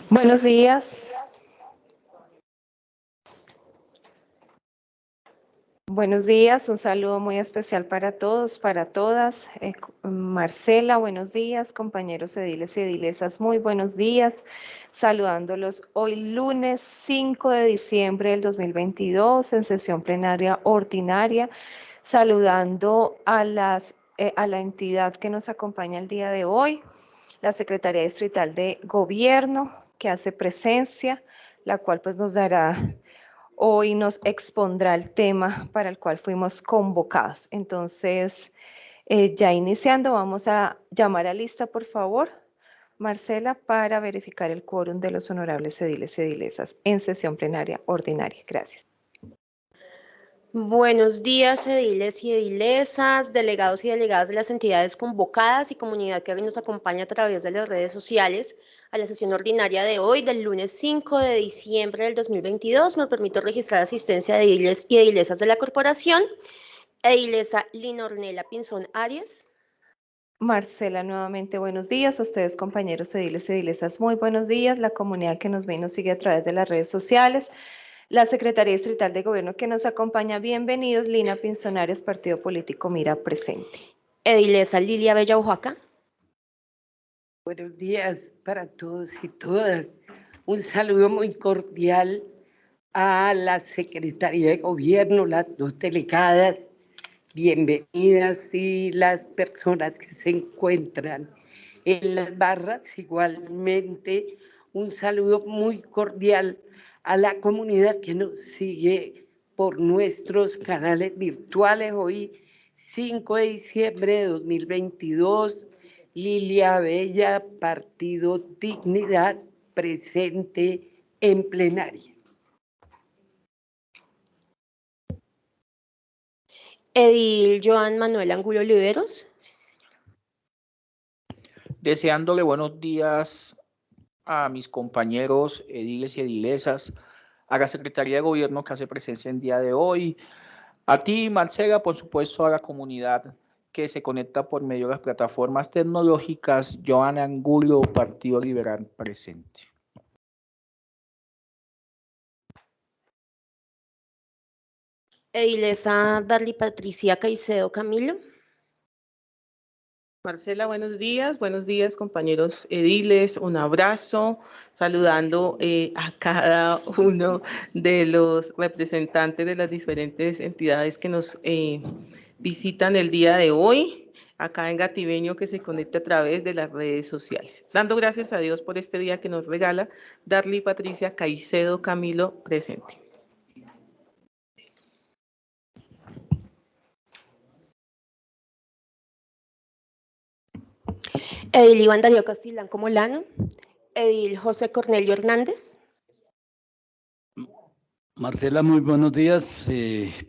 Buenos días. Buenos días, un saludo muy especial para todos, para todas. Marcela, buenos días, compañeros ediles y edilesas, muy buenos días. Saludándolos hoy lunes 5 de diciembre del 2022 en sesión plenaria ordinaria, saludando a la entidad que nos acompaña el día de hoy, la Secretaría Distrital de Gobierno, que hace presencia, la cual pues nos dará hoy nos expondrá el tema para el cual fuimos convocados. Entonces, ya iniciando, vamos a llamar a lista, por favor, Marcela, para verificar el quórum de los honorables ediles y edilesas en sesión plenaria ordinaria. Gracias. Buenos días, ediles y edilesas, delegados y delegadas de las entidades convocadas y comunidad que hoy nos acompaña a través de las redes sociales a la sesión ordinaria de hoy, del lunes 5 de diciembre del 2022. Me permito registrar asistencia de ediles y edilesas de la corporación. Edilesa Lina Ornella Pinzón Arias. Marcela, nuevamente buenos días. A ustedes, compañeros ediles y edilesas, muy buenos días. La comunidad que nos ve y nos sigue a través de las redes sociales. La Secretaría Distrital de Gobierno que nos acompaña, bienvenidos. Lina Pinzón Arias, Partido Político Mira, presente. Edilesa Lilia Bella Oaxaca. Buenos días para todos y todas. Un saludo muy cordial a la Secretaría de Gobierno, las dos delegadas, bienvenidas, y las personas que se encuentran en las barras. Igualmente, un saludo muy cordial a la comunidad que nos sigue por nuestros canales virtuales. Hoy, 5 de diciembre de 2022, Lilia Bella, Partido Dignidad, presente en plenaria. Edil Joan Manuel Angulo Oliveros. Sí, señor. Deseándole buenos días a mis compañeros ediles y edilesas, a la Secretaría de Gobierno que hace presencia el día de hoy, a ti, Marcela, por supuesto, a la comunidad que se conecta por medio de las plataformas tecnológicas. Joan Angulo, Partido Liberal, presente. Edilesa Darly Patricia Caicedo Camilo. Marcela, buenos días compañeros ediles, un abrazo, saludando a cada uno de los representantes de las diferentes entidades que nos visitan el día de hoy, acá en Gativeño, que se conecta a través de las redes sociales. Dando gracias a Dios por este día que nos regala, Darly Patricia Caicedo Camilo, presente. Edil Iván Darío Castillanco Molano. Edil José Cornelio Hernández. Marcela, muy buenos días.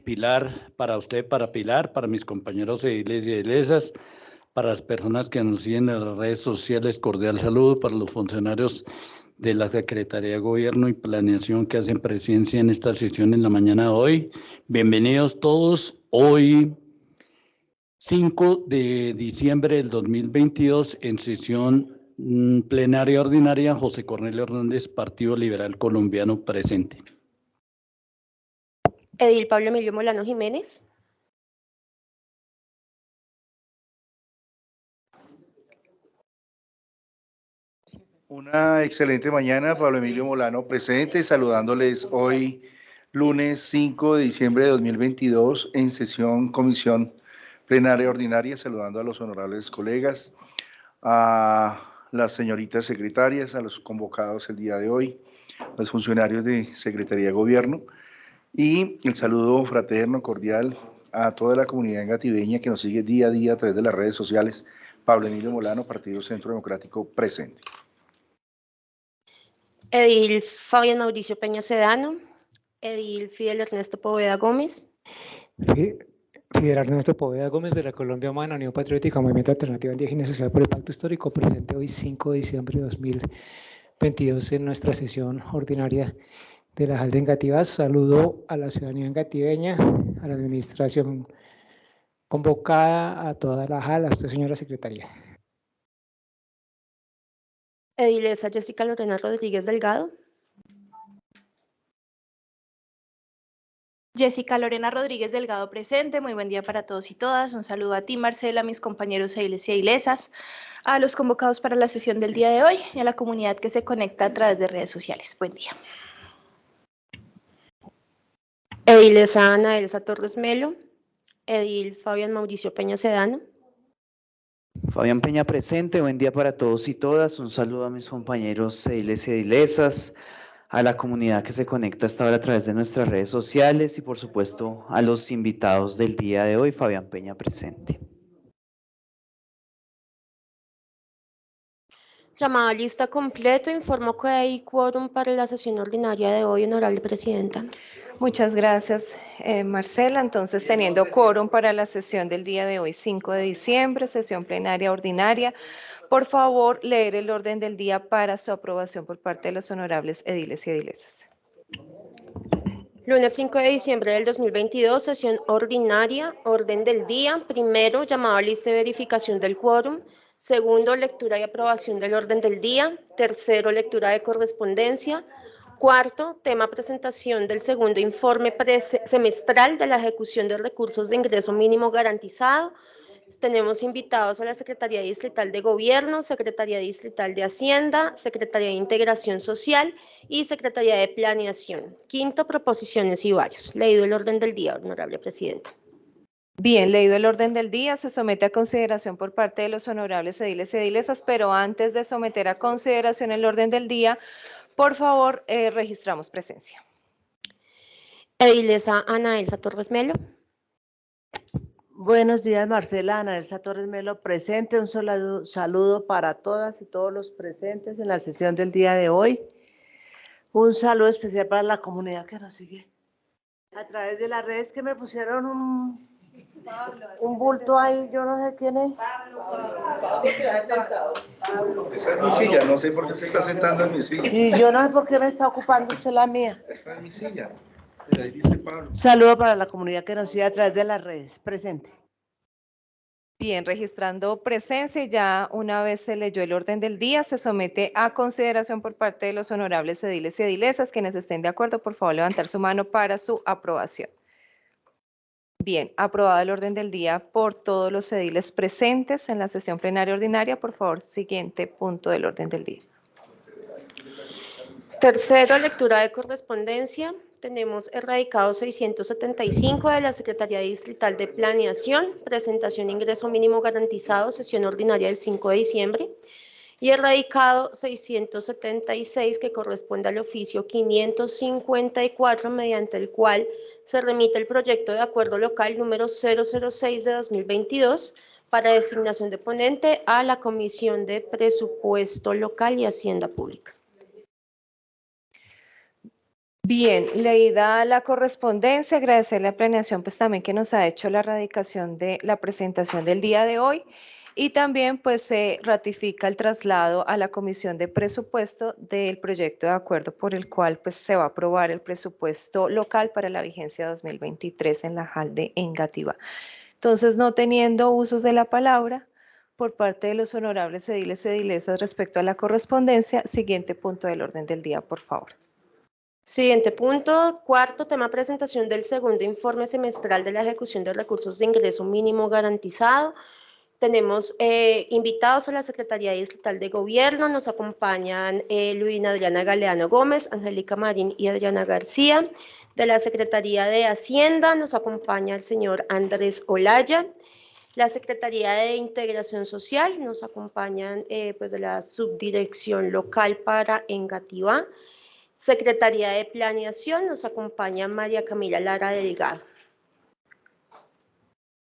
Pilar, para usted, para Pilar, para mis compañeros ediles y edilesas, para las personas que nos siguen en las redes sociales, cordial saludo, para los funcionarios de la Secretaría de Gobierno y Planeación que hacen presencia en esta sesión en la mañana de hoy. Bienvenidos todos. Hoy, 5 de diciembre del 2022, en sesión plenaria ordinaria, José Cornelio Hernández, Partido Liberal Colombiano, presente. Edil Pablo Emilio Molano Jiménez. Una excelente mañana, Pablo Emilio Molano presente, saludándoles hoy lunes 5 de diciembre de 2022 en sesión comisión plenaria ordinaria, saludando a los honorables colegas, a las señoritas secretarias, a los convocados el día de hoy, a los funcionarios de Secretaría de Gobierno, y el saludo fraterno, cordial a toda la comunidad gativeña que nos sigue día a día a través de las redes sociales. Pablo Emilio Molano, Partido Centro Democrático, presente. Edil Fabián Mauricio Peña Sedano. Edil Fidel Ernesto Poveda Gómez. Fidel Ernesto Poveda Gómez, de la Colombia Humana, Unión Patriótica, Movimiento Alternativo Indígena y Social por el Pacto Histórico, presente hoy 5 de diciembre de 2022 en nuestra sesión ordinaria de la JAL de Engativá. Saludo a la ciudadanía engativeña, a la administración convocada, a toda la JAL, a usted, señora secretaria. Edilesa Jessica Lorena Rodríguez Delgado. Jessica Lorena Rodríguez Delgado presente, muy buen día para todos y todas. Un saludo a ti, Marcela, a mis compañeros ediles y edilesas, a los convocados para la sesión del día de hoy y a la comunidad que se conecta a través de redes sociales. Buen día. Edilesa Ana Elsa Torres Melo. Edil Fabián Mauricio Peña Sedano. Fabián Peña presente, buen día para todos y todas. Un saludo a mis compañeros ediles y edilesas, a la comunidad que se conecta hasta ahora a través de nuestras redes sociales y por supuesto a los invitados del día de hoy. Fabián Peña presente. Llamado a lista completo, informo que hay quórum para la sesión ordinaria de hoy, honorable presidenta. Muchas gracias, Marcela. Entonces, teniendo quórum para la sesión del día de hoy, 5 de diciembre, sesión plenaria ordinaria, por favor, leer el orden del día para su aprobación por parte de los honorables ediles y edilesas. Lunes 5 de diciembre del 2022, sesión ordinaria, orden del día. Primero, llamado a lista de verificación del quórum. Segundo, lectura y aprobación del orden del día. Tercero, lectura de correspondencia. Cuarto, tema presentación del segundo informe semestral de la ejecución de recursos de ingreso mínimo garantizado. Tenemos invitados a la Secretaría Distrital de Gobierno, Secretaría Distrital de Hacienda, Secretaría de Integración Social y Secretaría de Planeación. Quinto, proposiciones y varios. Leído el orden del día, honorable presidenta. Bien, leído el orden del día, se somete a consideración por parte de los honorables ediles y edilesas, pero antes de someter a consideración el orden del día, por favor, registramos presencia. Edilesa Ana Elsa Torres Melo. Buenos días, Marcela. Ana Elsa Torres Melo presente. Un saludo para todas y todos los presentes en la sesión del día de hoy. Un saludo especial para la comunidad que nos sigue a través de las redes, que me pusieron un bulto ahí, yo no sé quién es. Esa es mi silla, no sé por qué se está sentando en mi silla. Y yo no sé por qué me está ocupando usted la mía. Esta es mi silla. Ahí dice Pablo. Saludo para la comunidad que nos sigue a través de las redes. Presente. Bien, registrando presencia, ya una vez se leyó el orden del día, se somete a consideración por parte de los honorables ediles y edilesas. Quienes estén de acuerdo, por favor, levantar su mano para su aprobación. Bien, aprobado el orden del día por todos los ediles presentes en la sesión plenaria ordinaria. Por favor, siguiente punto del orden del día. Tercero, lectura de correspondencia. Tenemos el radicado 675 de la Secretaría Distrital de Planeación, presentación de ingreso mínimo garantizado, sesión ordinaria del 5 de diciembre. Y el radicado 676 que corresponde al oficio 554, mediante el cual se remite el proyecto de acuerdo local número 006 de 2022 para designación de ponente a la Comisión de Presupuesto Local y Hacienda Pública. Bien, leída la correspondencia, agradecerle a Planeación pues también que nos ha hecho la radicación de la presentación del día de hoy, y también pues se ratifica el traslado a la Comisión de Presupuesto del proyecto de acuerdo por el cual pues se va a aprobar el presupuesto local para la vigencia 2023 en la JAL de Engativá. Entonces, no teniendo usos de la palabra por parte de los honorables ediles y edilesas respecto a la correspondencia, siguiente punto del orden del día, por favor. Siguiente punto, cuarto, tema presentación del segundo informe semestral de la ejecución de recursos de ingreso mínimo garantizado. Tenemos invitados a la Secretaría Distrital de Gobierno, nos acompañan Luina Adriana Galeano Gómez, Angélica Marín y Adriana García. De la Secretaría de Hacienda nos acompaña el señor Andrés Olaya. La Secretaría de Integración Social nos acompañan pues de la Subdirección Local para Engativá. Secretaría de Planeación nos acompaña María Camila Lara Delgado.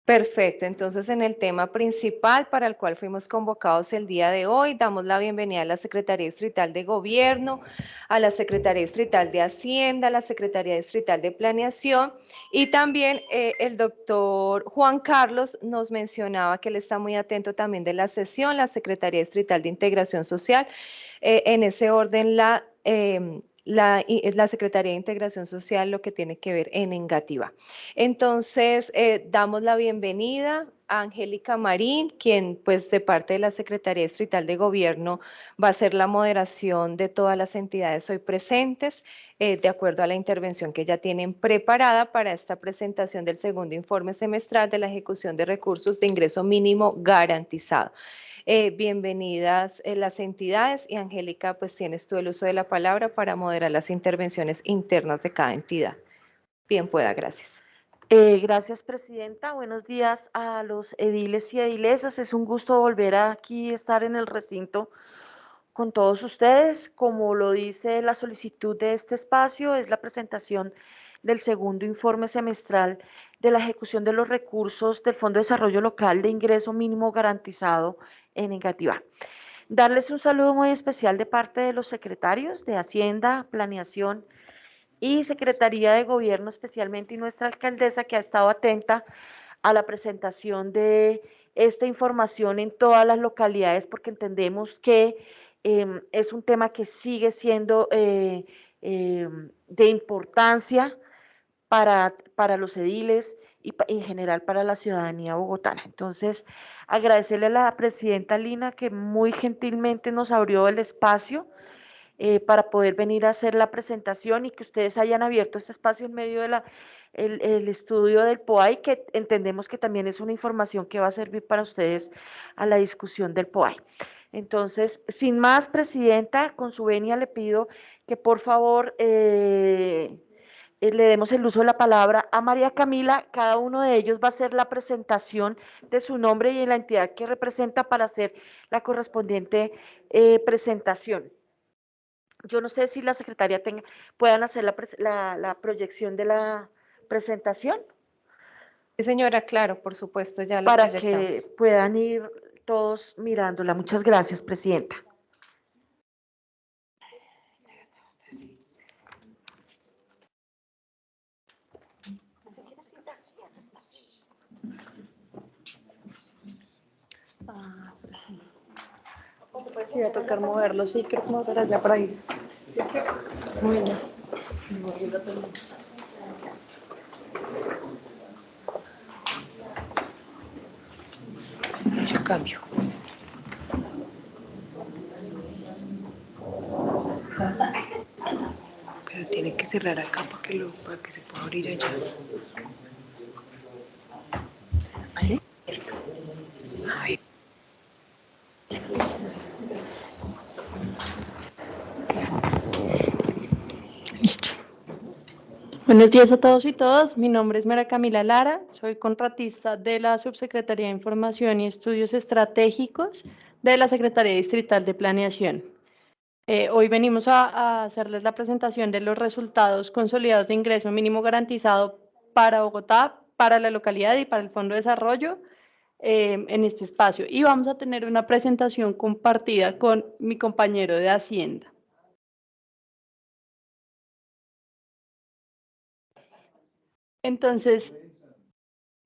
Perfecto, entonces en el tema principal para el cual fuimos convocados el día de hoy, damos la bienvenida a la Secretaría Distrital de Gobierno, a la Secretaría Distrital de Hacienda, a la Secretaría Distrital de Planeación, y también el doctor Juan Carlos nos mencionaba que él está muy atento también de la sesión, la Secretaría Distrital de Integración Social. En ese orden, la Secretaría de Integración Social, lo que tiene que ver en Engativá. Entonces, damos la bienvenida a Angélica Marín, quien pues de parte de la Secretaría Distrital de Gobierno va a hacer la moderación de todas las entidades hoy presentes, de acuerdo a la intervención que ya tienen preparada para esta presentación del segundo informe semestral de la ejecución de recursos de ingreso mínimo garantizado. Bienvenidas las entidades y Angélica, pues tienes tú el uso de la palabra para moderar las intervenciones internas de cada entidad. Bien pueda, gracias. Gracias, presidenta. Buenos días a los ediles y edilesas. Es un gusto volver aquí a estar en el recinto con todos ustedes. Como lo dice la solicitud de este espacio, es la presentación del segundo informe semestral de la ejecución de los recursos del Fondo de Desarrollo Local de Ingreso Mínimo Garantizado en Engativá. Darles un saludo muy especial de parte de los secretarios de Hacienda, Planeación y Secretaría de Gobierno, especialmente, y nuestra alcaldesa, que ha estado atenta a la presentación de esta información en todas las localidades, porque entendemos que es un tema que sigue siendo de importancia para los ediles y en general para la ciudadanía bogotana. Entonces, agradecerle a la presidenta Lina, que muy gentilmente nos abrió el espacio para poder venir a hacer la presentación y que ustedes hayan abierto este espacio en medio de el estudio del POAI, que entendemos que también es una información que va a servir para ustedes a la discusión del POAI. Entonces, sin más, presidenta, con su venia le pido que por favor le demos el uso de la palabra a María Camila. Cada uno de ellos va a hacer la presentación de su nombre y la entidad que representa para hacer la correspondiente presentación. Yo no sé si la secretaria puedan hacer la proyección de la presentación. Sí, señora, claro, por supuesto, ya la para proyectamos. Que puedan ir todos mirándola. Muchas gracias, presidenta. Sí, voy a tocar moverlo, sí, creo que mover allá para ir. Sí, sí. Muy bien. Yo cambio. Pero tiene que cerrar acá para que se pueda abrir allá. ¿Sí? Ay. Listo. Buenos días a todos y todas. Mi nombre es María Camila Lara. Soy contratista de la Subsecretaría de Información y Estudios Estratégicos de la Secretaría Distrital de Planeación. Hoy venimos a hacerles la presentación de los resultados consolidados de ingreso mínimo garantizado para Bogotá, para la localidad y para el Fondo de Desarrollo en este espacio. Y vamos a tener una presentación compartida con mi compañero de Hacienda. Entonces,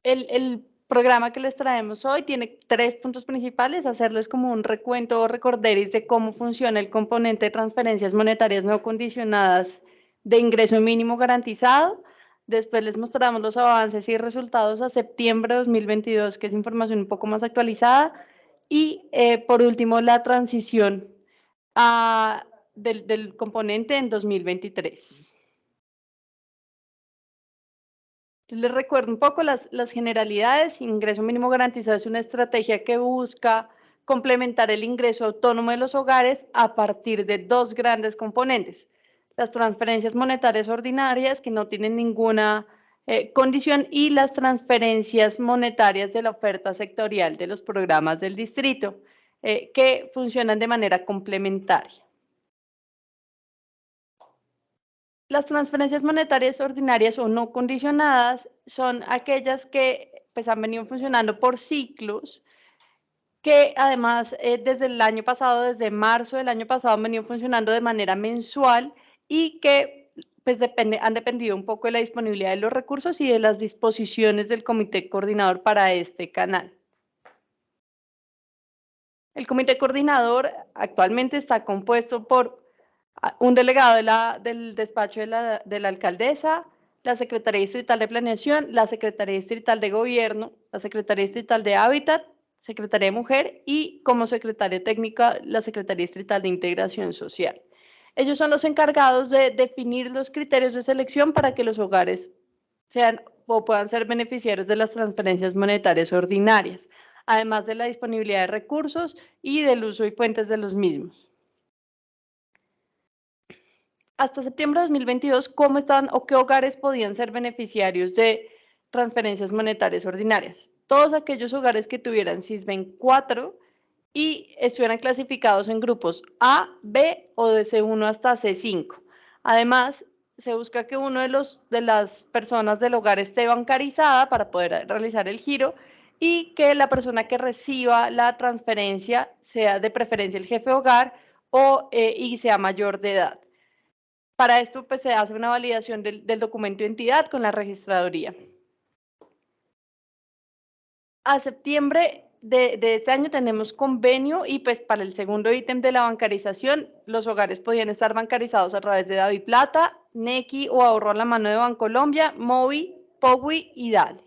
el programa que les traemos hoy tiene 3 puntos principales: hacerles como un recuento o recorderis de cómo funciona el componente de transferencias monetarias no condicionadas de ingreso mínimo garantizado. Después les mostramos los avances y resultados a septiembre de 2022, que es información un poco más actualizada. Y por último, la transición del componente en 2023. Les recuerdo un poco las generalidades. Ingreso mínimo garantizado es una estrategia que busca complementar el ingreso autónomo de los hogares a partir de 2 grandes componentes: las transferencias monetarias ordinarias, que no tienen ninguna condición, y las transferencias monetarias de la oferta sectorial de los programas del distrito, que funcionan de manera complementaria. Las transferencias monetarias ordinarias o no condicionadas son aquellas que pues, han venido funcionando por ciclos, que además desde el año pasado, desde marzo del año pasado, han venido funcionando de manera mensual y que pues, han dependido un poco de la disponibilidad de los recursos y de las disposiciones del comité coordinador para este canal. El comité coordinador actualmente está compuesto por un delegado del despacho de la alcaldesa, la Secretaría Distrital de Planeación, la Secretaría Distrital de Gobierno, la Secretaría Distrital de Hábitat, Secretaría de Mujer y como secretaria técnica la Secretaría Distrital de Integración Social. Ellos son los encargados de definir los criterios de selección para que los hogares sean o puedan ser beneficiarios de las transferencias monetarias ordinarias, además de la disponibilidad de recursos y del uso y fuentes de los mismos. Hasta septiembre de 2022, ¿cómo estaban o qué hogares podían ser beneficiarios de transferencias monetarias ordinarias? Todos aquellos hogares que tuvieran SISBEN 4 y estuvieran clasificados en grupos A, B o de C1 hasta C5. Además, se busca que uno de las personas del hogar esté bancarizada para poder realizar el giro y que la persona que reciba la transferencia sea de preferencia el jefe de hogar y sea mayor de edad. Para esto, pues, se hace una validación del documento de identidad con la registraduría. A septiembre de este año tenemos convenio y pues para el segundo ítem de la bancarización, los hogares podían estar bancarizados a través de DaviPlata, Nequi o Ahorro a la Mano de Bancolombia, Movi, Pogui y Dale.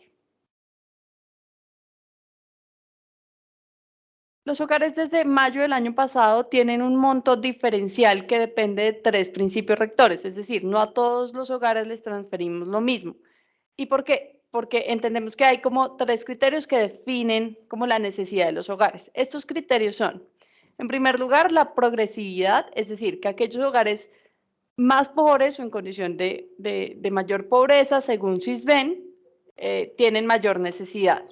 Los hogares desde mayo del año pasado tienen un monto diferencial que depende de 3 principios rectores, es decir, no a todos los hogares les transferimos lo mismo. ¿Y por qué? Porque entendemos que hay como 3 criterios que definen como la necesidad de los hogares. Estos criterios son, en primer lugar, la progresividad, es decir, que aquellos hogares más pobres o en condición de mayor pobreza, según SISBEN, tienen mayor necesidad.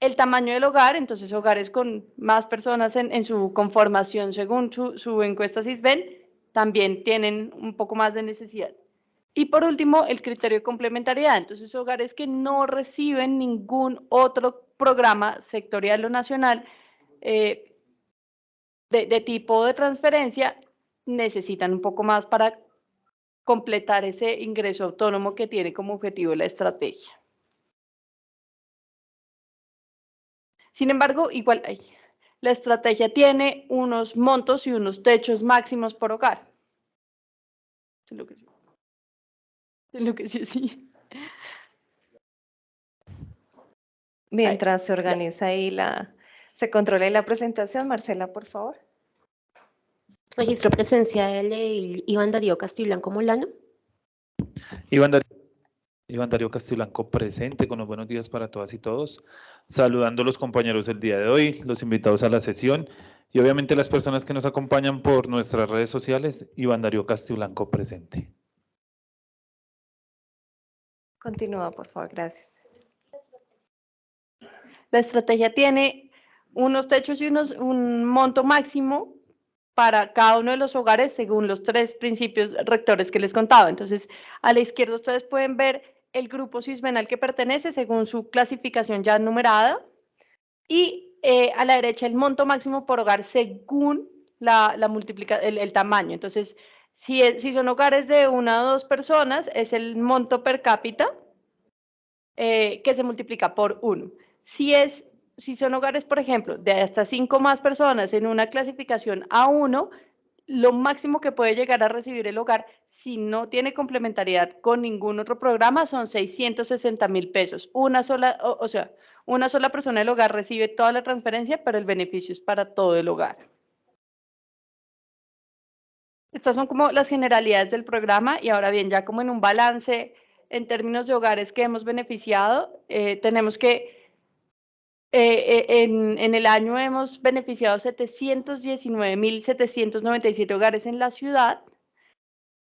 El tamaño del hogar, entonces hogares con más personas en su conformación según su encuesta SISBEN, también tienen un poco más de necesidad. Y por último, el criterio de complementariedad. Entonces, hogares que no reciben ningún otro programa sectorial o nacional de tipo de transferencia, necesitan un poco más para completar ese ingreso autónomo que tiene como objetivo la estrategia. Sin embargo, igual la estrategia tiene unos montos y unos techos máximos por hogar. Sí. Mientras se organiza ahí se controla la presentación, Marcela, por favor. Registro presencia del Iván Darío Castiblanco Molano. Iván Darío Castiblanco presente, con los buenos días para todas y todos, saludando a los compañeros el día de hoy, los invitados a la sesión y obviamente las personas que nos acompañan por nuestras redes sociales. Iván Darío Castiblanco presente. Continúa, por favor, gracias. La estrategia tiene unos techos y un monto máximo para cada uno de los hogares según los 3 principios rectores que les contaba. Entonces, a la izquierda ustedes pueden ver el grupo SISBEN al que pertenece según su clasificación ya numerada y a la derecha el monto máximo por hogar según el tamaño. Entonces, si son hogares de 1 o 2 personas, es el monto per cápita que se multiplica por 1. Si son hogares, por ejemplo, de hasta 5 más personas en una clasificación A1, lo máximo que puede llegar a recibir el hogar, si no tiene complementariedad con ningún otro programa, son 660,000 pesos. Una sola persona del hogar recibe toda la transferencia, pero el beneficio es para todo el hogar. Estas son como las generalidades del programa y ahora bien, ya como en un balance en términos de hogares que hemos beneficiado, tenemos que en el año hemos beneficiado 719,797 hogares en la ciudad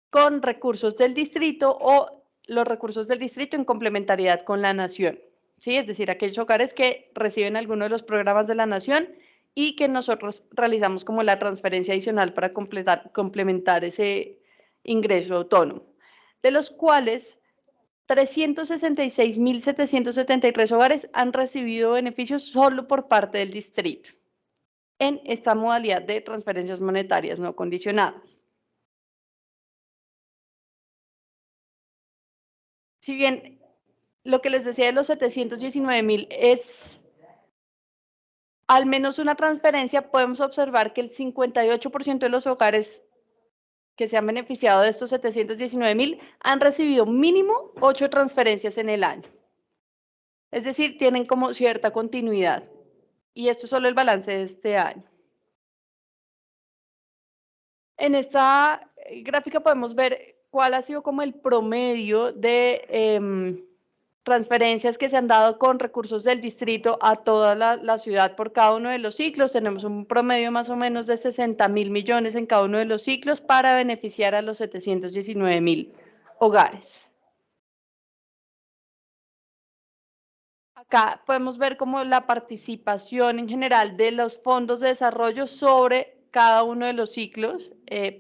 con recursos del distrito o los recursos del distrito en complementariedad con la nación, ¿sí? Es decir, aquellos hogares que reciben alguno de los programas de la nación y que nosotros realizamos como la transferencia adicional para complementar ese ingreso autónomo, de los cuales 366,773 hogares han recibido beneficios solo por parte del distrito en esta modalidad de transferencias monetarias no condicionadas. Si bien lo que les decía de los 719,000 es al menos una transferencia, podemos observar que el 58% de los hogares que se han beneficiado de estos 719.000 han recibido mínimo 8 transferencias en el año. Es decir, tienen como cierta continuidad. Y esto es solo el balance de este año. En esta gráfica podemos ver cuál ha sido como el promedio de transferencias que se han dado con recursos del distrito a toda la ciudad por cada uno de los ciclos. Tenemos un promedio más o menos de 60.000 millones en cada uno de los ciclos para beneficiar a los 719.000 hogares. Acá podemos ver como la participación en general de los fondos de desarrollo sobre cada uno de los ciclos.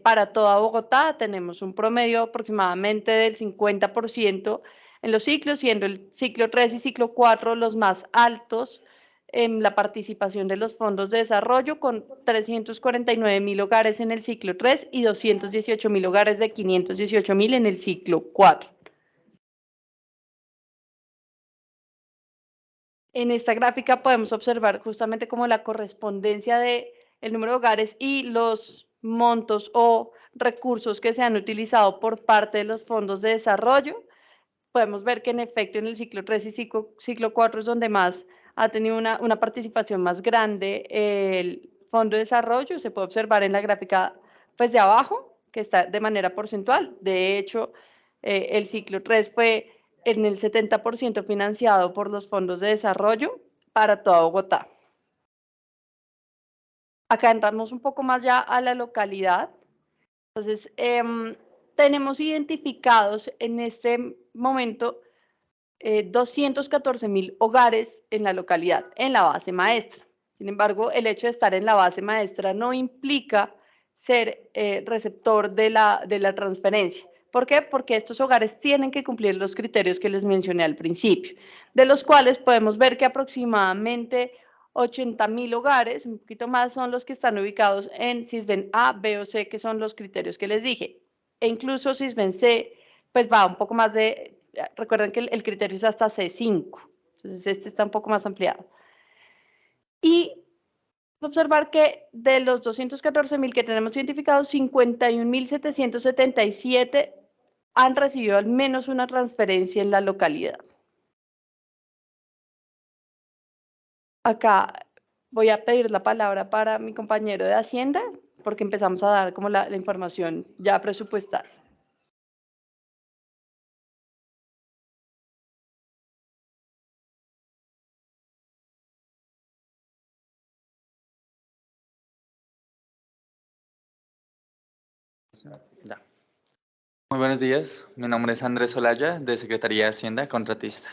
Para toda Bogotá tenemos un promedio aproximadamente del 50% en los ciclos, siendo el ciclo 3 y ciclo 4 los más altos en la participación de los fondos de desarrollo, con 349.000 hogares en el ciclo 3 y 218.000 hogares de 518.000 en el ciclo 4. En esta gráfica podemos observar justamente como la correspondencia de el número de hogares y los montos o recursos que se han utilizado por parte de los fondos de desarrollo. Podemos ver que en efecto en el ciclo 3 y ciclo 4 es donde más ha tenido una participación más grande el fondo de desarrollo. Se puede observar en la gráfica pues de abajo, que está de manera porcentual. De hecho, el ciclo 3 fue en el 70% financiado por los fondos de desarrollo para toda Bogotá. Acá entramos un poco más ya a la localidad. Entonces, tenemos identificados en este momento 214.000 hogares en la localidad, en la base maestra. Sin embargo, el hecho de estar en la base maestra no implica ser receptor de la transferencia. ¿Por qué? Porque estos hogares tienen que cumplir los criterios que les mencioné al principio, de los cuales podemos ver que aproximadamente 80.000 hogares, un poquito más, son los que están ubicados en Sisbén A, B o C, que son los criterios que les dije. E incluso Sisbén C, pues va un poco más de, recuerden que el criterio es hasta C5, entonces este está un poco más ampliado. Y observar que de los 214.000 que tenemos identificados, 51.777 han recibido al menos una transferencia en la localidad. Acá voy a pedir la palabra para mi compañero de Hacienda, porque empezamos a dar como la información ya presupuestal. Ya. Muy buenos días, mi nombre es Andrés Olaya, de Secretaría de Hacienda, contratista.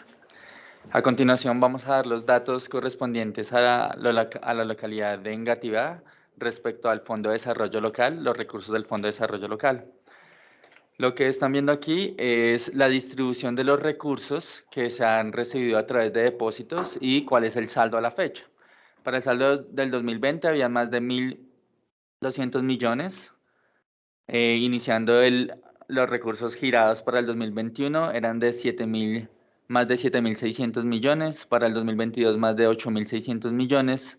A continuación vamos a dar los datos correspondientes a la localidad de Engativá respecto al Fondo de Desarrollo Local, los recursos del Fondo de Desarrollo Local. Lo que están viendo aquí es la distribución de los recursos que se han recibido a través de depósitos y cuál es el saldo a la fecha. Para el saldo del 2020 había más de 1.200 millones. Iniciando los recursos girados para el 2021 eran de más de 7.600 millones, para el 2022 más de 8.600 millones.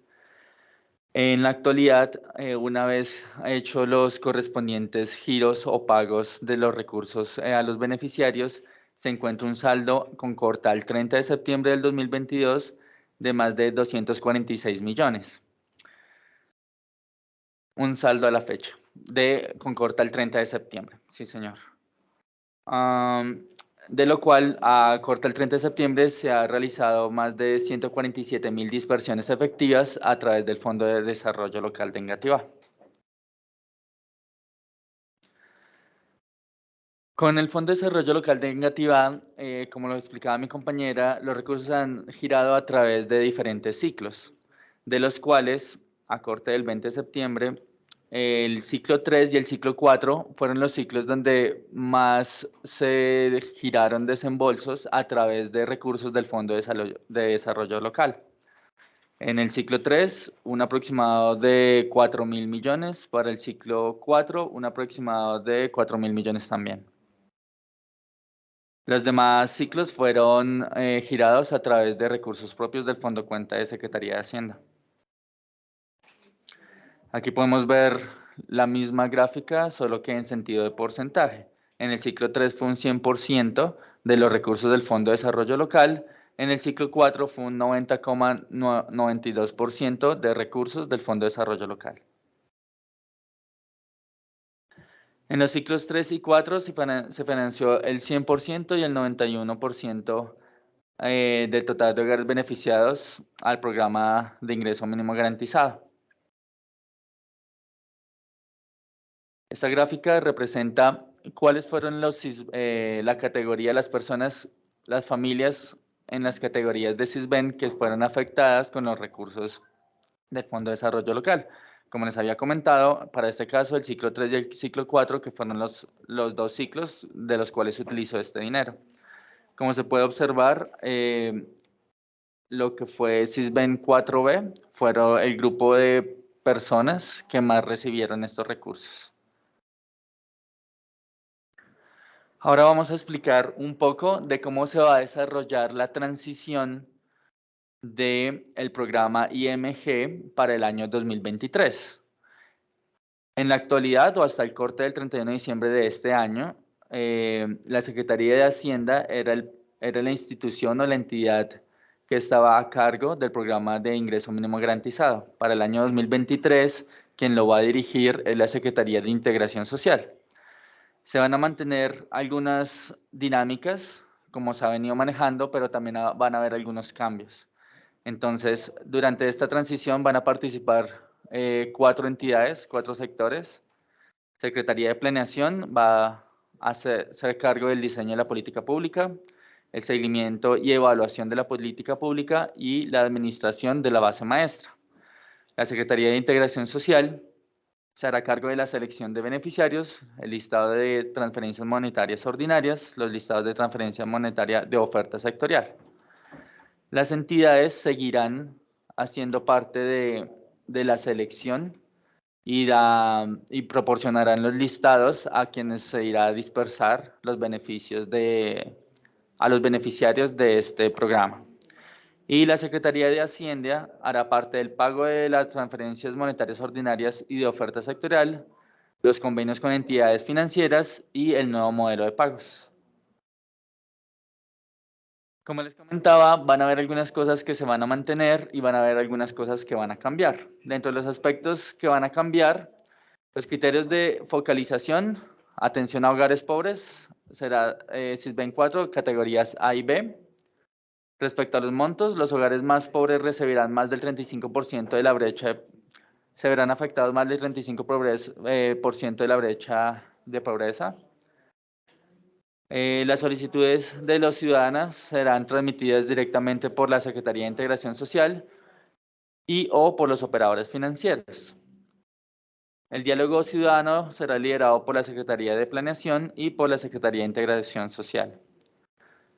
En la actualidad, una vez hecho los correspondientes giros o pagos de los recursos a los beneficiarios, se encuentra un saldo con corta al 30 de septiembre del 2022 de más de 246 millones. Un saldo a la fecha, con corta el 30 de septiembre, sí señor. De lo cual, a corta el 30 de septiembre se ha realizado más de 147.000 dispersiones efectivas a través del Fondo de Desarrollo Local de Engativá. Con el Fondo de Desarrollo Local de Engativá, como lo explicaba mi compañera, los recursos han girado a través de diferentes ciclos, de los cuales, a corte del 20 de septiembre, el ciclo 3 y el ciclo 4 fueron los ciclos donde más se giraron desembolsos a través de recursos del Fondo de Desarrollo Local. En el ciclo 3, un aproximado de 4.000 millones, para el ciclo 4, un aproximado de 4.000 millones también. Los demás ciclos fueron girados a través de recursos propios del Fondo Cuenta de Secretaría de Hacienda. Aquí podemos ver la misma gráfica, solo que en sentido de porcentaje. En el ciclo 3 fue un 100% de los recursos del Fondo de Desarrollo Local. En el ciclo 4 fue un 90,92% de recursos del Fondo de Desarrollo Local. En los ciclos 3 y 4 se financió el 100% y el 91% del total de hogares beneficiados al programa de ingreso mínimo garantizado. Esta gráfica representa cuáles fueron la categoría de las personas, las familias en las categorías de Sisbén que fueron afectadas con los recursos del Fondo de Desarrollo Local. Como les había comentado, para este caso el ciclo 3 y el ciclo 4, que fueron los dos ciclos de los cuales se utilizó este dinero. Como se puede observar, lo que fue Sisbén 4B fueron el grupo de personas que más recibieron estos recursos. Ahora vamos a explicar un poco de cómo se va a desarrollar la transición del programa IMG para el año 2023. En la actualidad, o hasta el corte del 31 de diciembre de este año, la Secretaría de Hacienda era la institución o la entidad que estaba a cargo del programa de ingreso mínimo garantizado. Para el año 2023, quien lo va a dirigir es la Secretaría de Integración Social. Se van a mantener algunas dinámicas, como se ha venido manejando, pero también van a haber algunos cambios. Entonces, durante esta transición van a participar 4 entidades, 4 sectores. Secretaría de Planeación va a ser cargo del diseño de la política pública, el seguimiento y evaluación de la política pública y la administración de la base maestra. La Secretaría de Integración Social se hará cargo de la selección de beneficiarios, el listado de transferencias monetarias ordinarias, los listados de transferencia monetaria de oferta sectorial. Las entidades seguirán haciendo parte de la selección y proporcionarán los listados a quienes se irá a dispersar los beneficios a los beneficiarios de este programa. Y la Secretaría de Hacienda hará parte del pago de las transferencias monetarias ordinarias y de oferta sectorial, los convenios con entidades financieras y el nuevo modelo de pagos. Como les comentaba, van a haber algunas cosas que se van a mantener y van a haber algunas cosas que van a cambiar. Dentro de los aspectos que van a cambiar, los criterios de focalización, atención a hogares pobres, será Sisbén 4, categorías A y B. Respecto a los montos, los hogares más pobres recibirán más del 35% de la brecha, se verán afectados más del 35% de la brecha de pobreza. Las solicitudes de los ciudadanos serán transmitidas directamente por la Secretaría de Integración Social o por los operadores financieros. El diálogo ciudadano será liderado por la Secretaría de Planeación y por la Secretaría de Integración Social.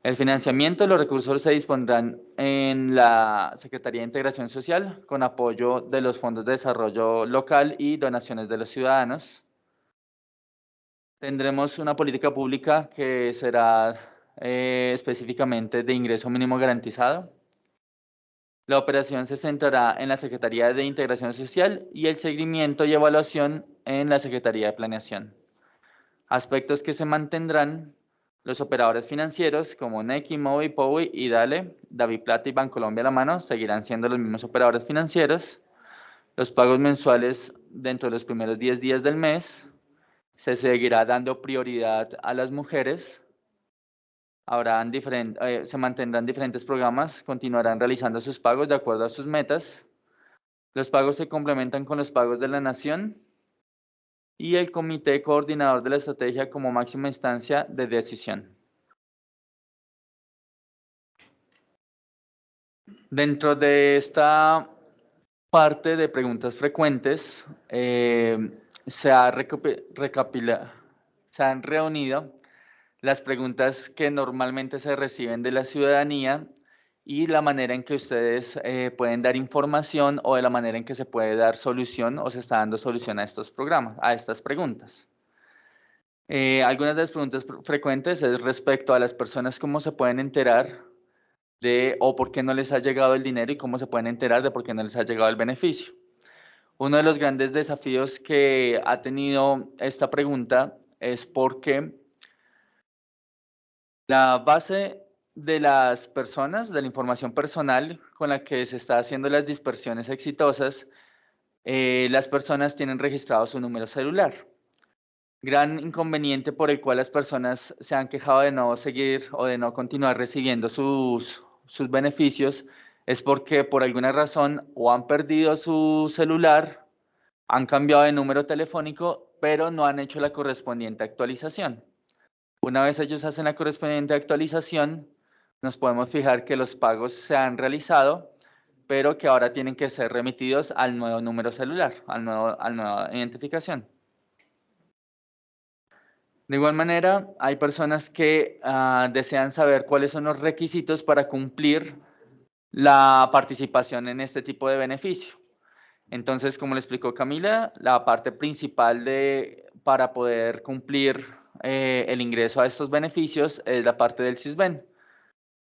El financiamiento de los recursos se dispondrán en la Secretaría de Integración Social con apoyo de los fondos de desarrollo local y donaciones de los ciudadanos. Tendremos una política pública que será específicamente de ingreso mínimo garantizado. La operación se centrará en la Secretaría de Integración Social y el seguimiento y evaluación en la Secretaría de Planeación. Aspectos que se mantendrán: los operadores financieros como Nequi, Movi, Powi y Dale, DaviPlata y Bancolombia a la mano seguirán siendo los mismos operadores financieros. Los pagos mensuales dentro de los primeros 10 días del mes. Se seguirá dando prioridad a las mujeres. Se mantendrán diferentes programas, continuarán realizando sus pagos de acuerdo a sus metas. Los pagos se complementan con los pagos de la Nación y el Comité Coordinador de la Estrategia como máxima instancia de decisión. Dentro de esta parte de preguntas frecuentes, se han reunido las preguntas que normalmente se reciben de la ciudadanía y la manera en que ustedes pueden dar información o de la manera en que se puede dar solución o se está dando solución a estos programas, a estas preguntas. Algunas de las preguntas frecuentes es respecto a las personas, cómo se pueden enterar o por qué no les ha llegado el dinero y cómo se pueden enterar de por qué no les ha llegado el beneficio. Uno de los grandes desafíos que ha tenido esta pregunta es porque la base de las personas, de la información personal con la que se está haciendo las dispersiones exitosas, las personas tienen registrado su número celular. Gran inconveniente por el cual las personas se han quejado de no seguir o de no continuar recibiendo sus beneficios es porque por alguna razón o han perdido su celular, han cambiado de número telefónico, pero no han hecho la correspondiente actualización. Una vez ellos hacen la correspondiente actualización, nos podemos fijar que los pagos se han realizado, pero que ahora tienen que ser remitidos al nuevo número celular, a la nueva identificación. De igual manera, hay personas que desean saber cuáles son los requisitos para cumplir la participación en este tipo de beneficio. Entonces, como le explicó Camila, la parte principal para poder cumplir el ingreso a estos beneficios es la parte del SISBEN.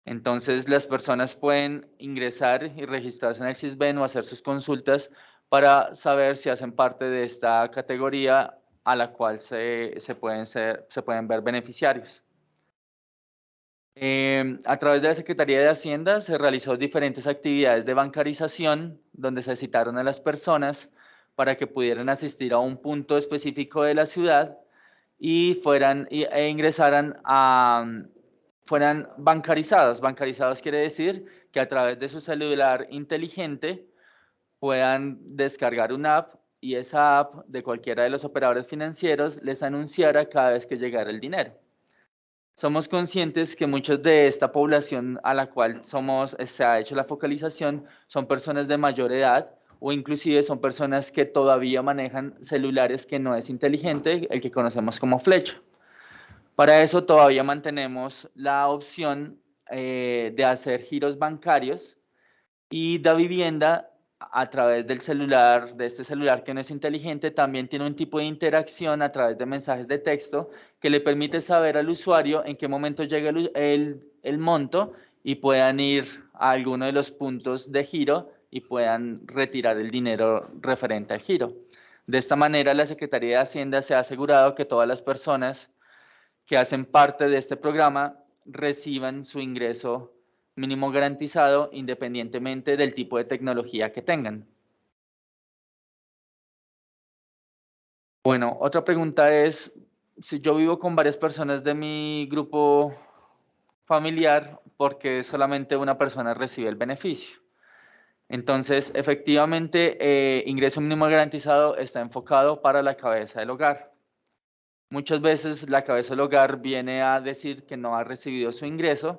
Entonces, las personas pueden ingresar y registrarse en el SISBEN o hacer sus consultas para saber si hacen parte de esta categoría a la cual se pueden ver beneficiarios. A través de la Secretaría de Hacienda se realizó diferentes actividades de bancarización donde se citaron a las personas para que pudieran asistir a un punto específico de la ciudad y ingresaran fueran bancarizados. Bancarizados quiere decir que a través de su celular inteligente puedan descargar una app y esa app de cualquiera de los operadores financieros les anunciara cada vez que llegara el dinero. Somos conscientes que muchos de esta población a la cual se ha hecho la focalización son personas de mayor edad o inclusive son personas que todavía manejan celulares que no es inteligente, el que conocemos como flecha. Para eso todavía mantenemos la opción de hacer giros bancarios y Davivienda a través del celular, de este celular que no es inteligente, también tiene un tipo de interacción a través de mensajes de texto que le permite saber al usuario en qué momento llega el monto y puedan ir a alguno de los puntos de giro y puedan retirar el dinero referente al giro. De esta manera, la Secretaría de Hacienda se ha asegurado que todas las personas que hacen parte de este programa reciban su ingreso mínimo garantizado independientemente del tipo de tecnología que tengan. Bueno, otra pregunta es, si yo vivo con varias personas de mi grupo familiar, ¿por qué solamente una persona recibe el beneficio? Entonces, efectivamente, ingreso mínimo garantizado está enfocado para la cabeza del hogar. Muchas veces la cabeza del hogar viene a decir que no ha recibido su ingreso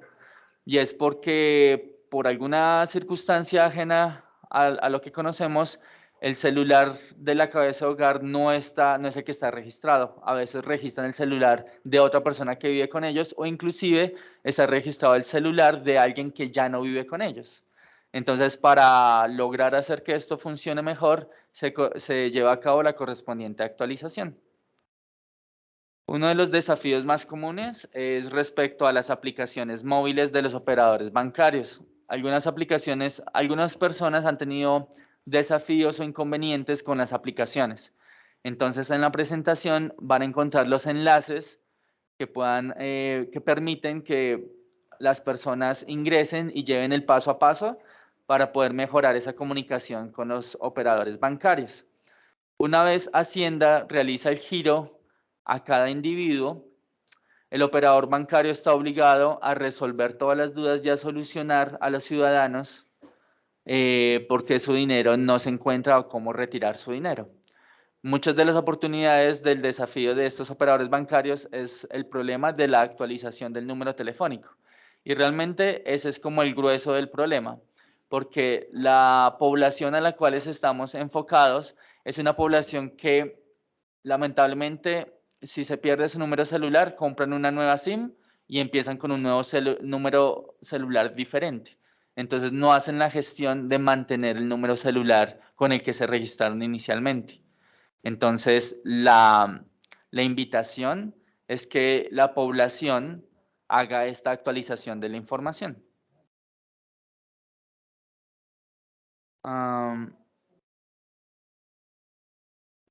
y es porque por alguna circunstancia ajena a lo que conocemos, el celular de la cabeza de hogar no es el que está registrado. A veces registran el celular de otra persona que vive con ellos o inclusive está registrado el celular de alguien que ya no vive con ellos. Entonces, para lograr hacer que esto funcione mejor, se lleva a cabo la correspondiente actualización. Uno de los desafíos más comunes es respecto a las aplicaciones móviles de los operadores bancarios. Algunas personas han tenido desafíos o inconvenientes con las aplicaciones. Entonces, en la presentación van a encontrar los enlaces que permiten que las personas ingresen y lleven el paso a paso para poder mejorar esa comunicación con los operadores bancarios. Una vez Hacienda realiza el giro a cada individuo, el operador bancario está obligado a resolver todas las dudas y a solucionar a los ciudadanos porque su dinero no se encuentra o cómo retirar su dinero. Muchas de las oportunidades del desafío de estos operadores bancarios es el problema de la actualización del número telefónico. Y realmente ese es como el grueso del problema, porque la población a la cual estamos enfocados es una población que lamentablemente si se pierde su número celular, compran una nueva SIM y empiezan con un nuevo número celular diferente. Entonces no hacen la gestión de mantener el número celular con el que se registraron inicialmente. Entonces la invitación es que la población haga esta actualización de la información.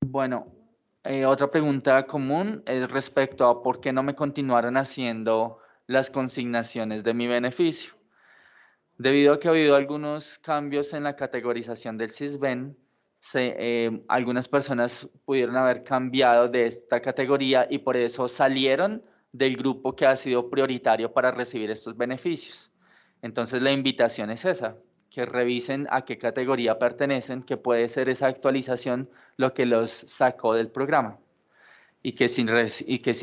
Bueno, otra pregunta común es respecto a por qué no me continuaron haciendo las consignaciones de mi beneficio. Debido a que ha habido algunos cambios en la categorización del Sisbén, algunas personas pudieron haber cambiado de esta categoría y por eso salieron del grupo que ha sido prioritario para recibir estos beneficios. Entonces la invitación es esa, que revisen a qué categoría pertenecen, que puede ser esa actualización lo que los sacó del programa. Y que si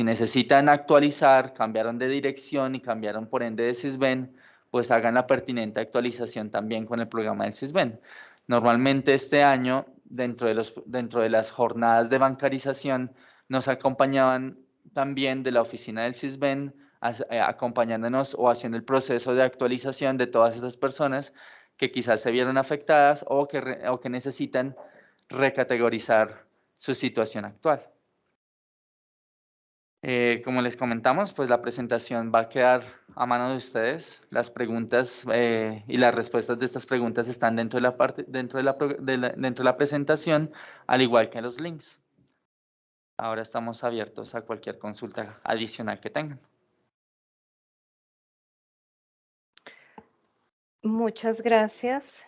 necesitan actualizar, cambiaron de dirección y cambiaron por ende de Sisbén, pues hagan la pertinente actualización también con el programa del Sisbén. Normalmente este año, dentro de las jornadas de bancarización, nos acompañaban también de la oficina del Sisbén, acompañándonos o haciendo el proceso de actualización de todas esas personas que quizás se vieron afectadas o que necesitan recategorizar su situación actual. Como les comentamos, pues la presentación va a quedar a mano de ustedes. Las preguntas y las respuestas de estas preguntas están dentro de la presentación, al igual que los links. Ahora estamos abiertos a cualquier consulta adicional que tengan. Muchas gracias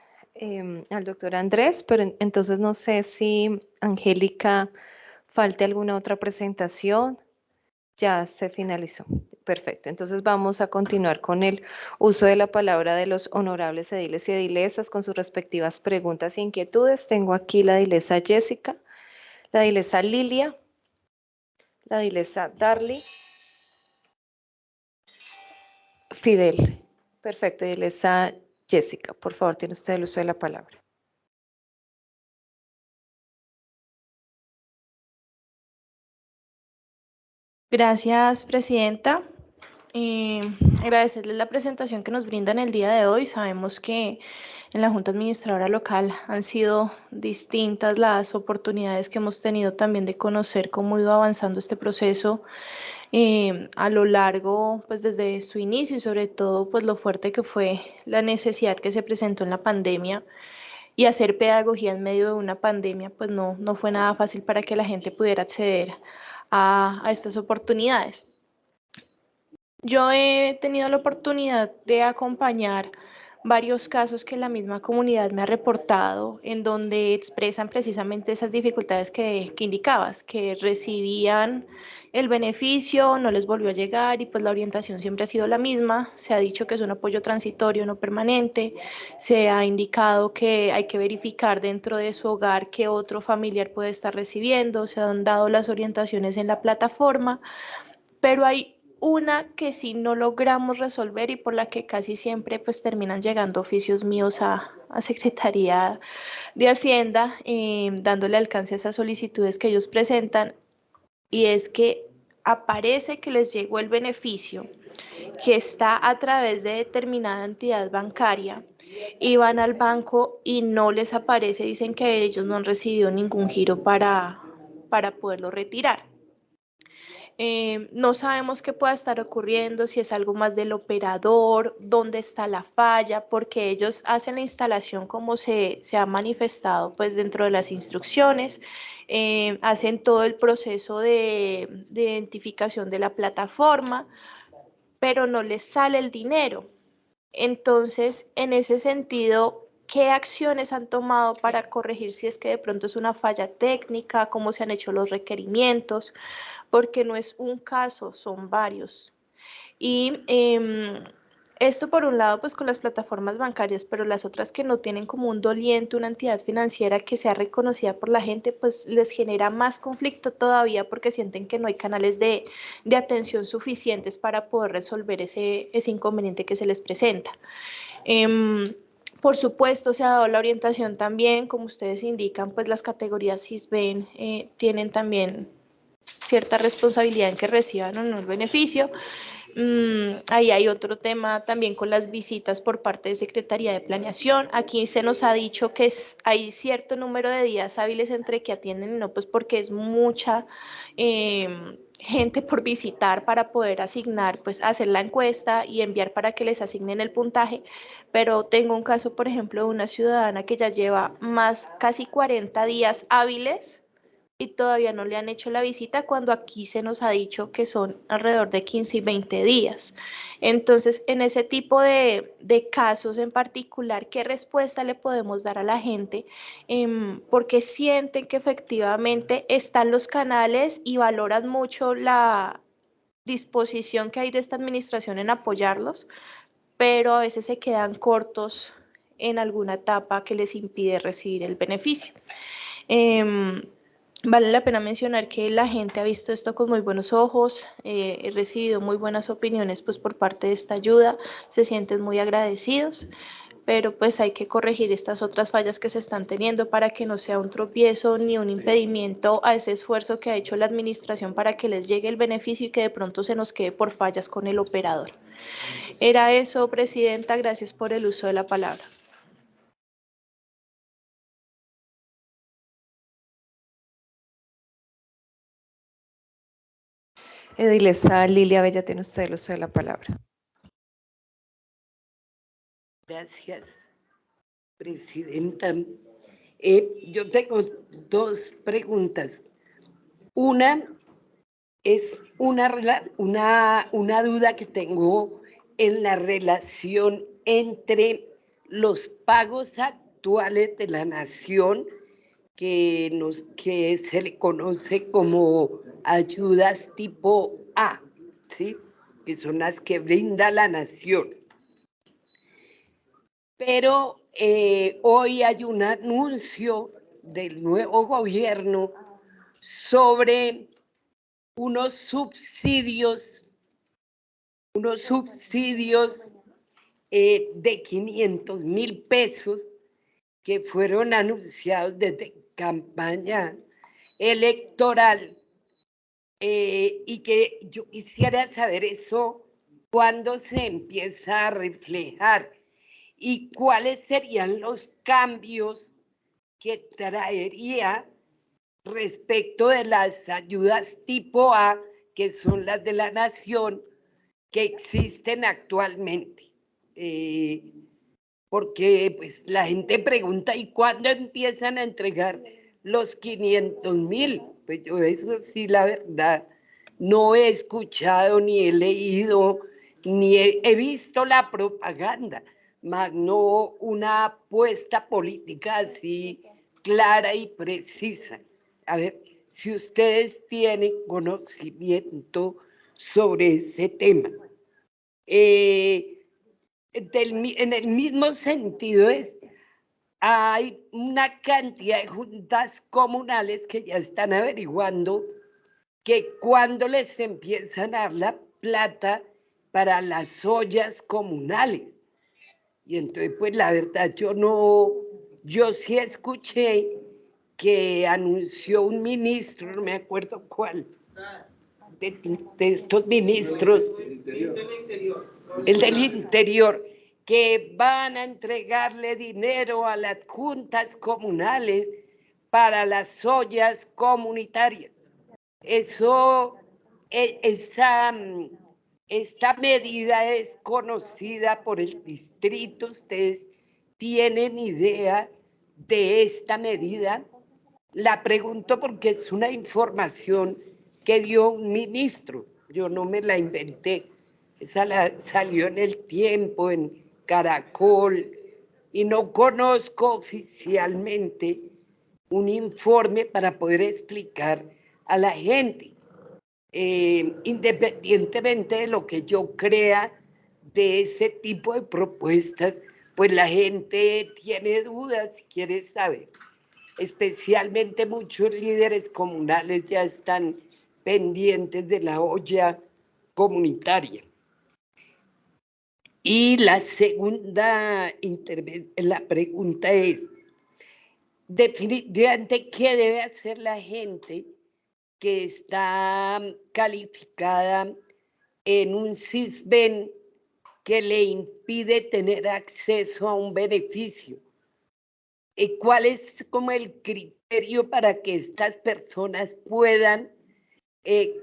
al doctor Andrés, pero entonces no sé si Angélica falte alguna otra presentación. Ya se finalizó. Perfecto. Entonces vamos a continuar con el uso de la palabra de los honorables ediles y edilesas con sus respectivas preguntas e inquietudes. Tengo aquí la edilesa Jessica, la edilesa Lilia, la edilesa Darly, Fidel. Perfecto. Edilesa Jessica, por favor, tiene usted el uso de la palabra. Gracias, presidenta. Agradecerles la presentación que nos brindan el día de hoy. Sabemos que en la Junta Administradora Local han sido distintas las oportunidades que hemos tenido también de conocer cómo ha ido avanzando este proceso a lo largo, pues desde su inicio y sobre todo pues lo fuerte que fue la necesidad que se presentó en la pandemia. Y hacer pedagogía en medio de una pandemia pues no fue nada fácil para que la gente pudiera acceder a estas oportunidades. Yo he tenido la oportunidad de acompañar varios casos que la misma comunidad me ha reportado, en donde expresan precisamente esas dificultades que indicabas, que recibían el beneficio, no les volvió a llegar y pues la orientación siempre ha sido la misma. Se ha dicho que es un apoyo transitorio, no permanente. Se ha indicado que hay que verificar dentro de su hogar qué otro familiar puede estar recibiendo. Se han dado las orientaciones en la plataforma, pero hay una que sí no logramos resolver y por la que casi siempre pues terminan llegando oficios míos a Secretaría de Hacienda, dándole alcance a esas solicitudes que ellos presentan, y es que aparece que les llegó el beneficio, que está a través de determinada entidad bancaria, y van al banco y no les aparece, dicen que ellos no han recibido ningún giro para poderlo retirar. No sabemos qué pueda estar ocurriendo, si es algo más del operador, dónde está la falla, porque ellos hacen la instalación como se ha manifestado pues dentro de las instrucciones, hacen todo el proceso de identificación de la plataforma, pero no les sale el dinero. Entonces, en ese sentido, ¿qué acciones han tomado para corregir si es que de pronto es una falla técnica? ¿Cómo se han hecho los requerimientos? Porque no es un caso, son varios. Y esto por un lado pues con las plataformas bancarias, pero las otras que no tienen como un doliente, una entidad financiera que sea reconocida por la gente, pues les genera más conflicto todavía porque sienten que no hay canales de atención suficientes para poder resolver ese inconveniente que se les presenta. Por supuesto, se ha dado la orientación también, como ustedes indican, pues las categorías Sisbén tienen también cierta responsabilidad en que reciban o no el beneficio. Ahí hay otro tema también con las visitas por parte de Secretaría de Planeación. Aquí se nos ha dicho que hay cierto número de días hábiles entre que atienden y no, pues porque es mucha gente por visitar para poder asignar, pues hacer la encuesta y enviar para que les asignen el puntaje. Pero tengo un caso, por ejemplo, de una ciudadana que ya lleva casi 40 días hábiles y todavía no le han hecho la visita, cuando aquí se nos ha dicho que son alrededor de 15 y 20 días. Entonces, en ese tipo de casos en particular, ¿qué respuesta le podemos dar a la gente? Porque sienten que efectivamente están los canales y valoran mucho la disposición que hay de esta administración en apoyarlos, pero a veces se quedan cortos en alguna etapa que les impide recibir el beneficio. Vale la pena mencionar que la gente ha visto esto con muy buenos ojos, he recibido muy buenas opiniones pues por parte de esta ayuda, se sienten muy agradecidos, pero pues hay que corregir estas otras fallas que se están teniendo para que no sea un tropiezo ni un impedimento a ese esfuerzo que ha hecho la administración para que les llegue el beneficio y que de pronto se nos quede por fallas con el operador. Era eso, Presidenta, gracias por el uso de la palabra. Edilesa Lilia Bella, tiene usted el uso de la palabra. Gracias, Presidenta. Yo tengo dos preguntas. Una es una duda que tengo en la relación entre los pagos actuales de la nación, que se le conoce como ayudas tipo A, ¿sí? Que son las que brinda la nación. Pero hoy hay un anuncio del nuevo gobierno sobre unos subsidios de 500.000 pesos que fueron anunciados desde campaña electoral, y que yo quisiera saber eso, cuándo se empieza a reflejar y cuáles serían los cambios que traería respecto de las ayudas tipo A, que son las de la nación, que existen actualmente. Porque pues la gente pregunta, ¿y cuándo empiezan a entregar los 500.000? Pues yo eso sí, la verdad, no he escuchado, ni he leído, ni he visto la propaganda, más no una apuesta política así clara y precisa. A ver, si ustedes tienen conocimiento sobre ese tema. En el mismo sentido hay una cantidad de juntas comunales que ya están averiguando que cuando les empiezan a dar la plata para las ollas comunales. Y entonces, pues la verdad, yo sí escuché que anunció un ministro, no me acuerdo cuál, de estos ministros, el del interior, que van a entregarle dinero a las juntas comunales para las ollas comunitarias. Esta medida es conocida por el distrito. ¿Ustedes tienen idea de esta medida? La pregunto porque es una información que dio un ministro. Yo no me la inventé. Esa salió en El Tiempo, en Caracol, y no conozco oficialmente un informe para poder explicar a la gente. Independientemente de lo que yo crea de ese tipo de propuestas, pues la gente tiene dudas y quiere saber. Especialmente muchos líderes comunales ya están pendientes de la olla comunitaria. Y la segunda la pregunta es, definitivamente, ¿qué debe hacer la gente que está calificada en un SISBEN que le impide tener acceso a un beneficio? ¿Cuál es como el criterio para que estas personas puedan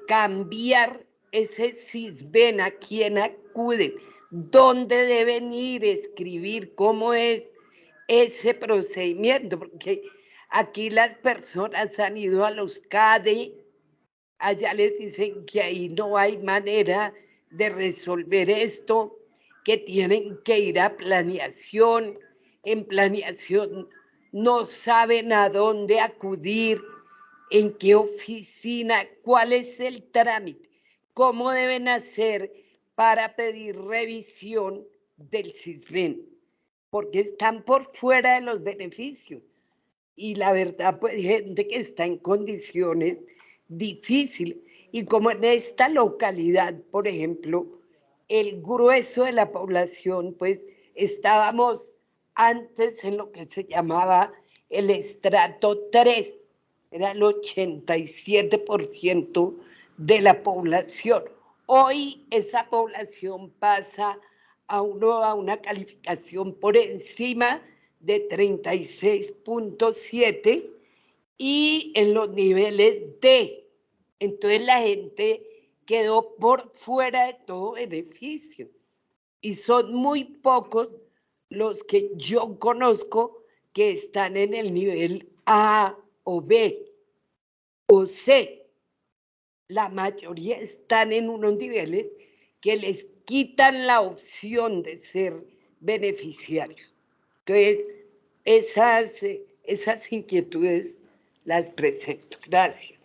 cambiar ese SISBEN? ¿A quién acuden? ¿Dónde deben ir? ¿Escribir? ¿Cómo es ese procedimiento? Porque Aquí las personas han ido a los CADE, allá les dicen que ahí no hay manera de resolver esto, que tienen que ir a planeación. En planeación no saben a dónde acudir, en qué oficina, cuál es el trámite, cómo deben hacer para pedir revisión del CISBEN, porque están por fuera de los beneficios. Y la verdad, pues gente que está en condiciones difíciles. Y como en esta localidad, por ejemplo, el grueso de la población, pues estábamos antes en lo que se llamaba el estrato 3, era el 87% de la población. Hoy esa población pasa a una calificación por encima de 36.7 y en los niveles D. Entonces la gente quedó por fuera de todo beneficio. Y son muy pocos los que yo conozco que están en el nivel A o B o C. La mayoría están en unos niveles que les quitan la opción de ser beneficiarios. Entonces, esas inquietudes las presento. Gracias.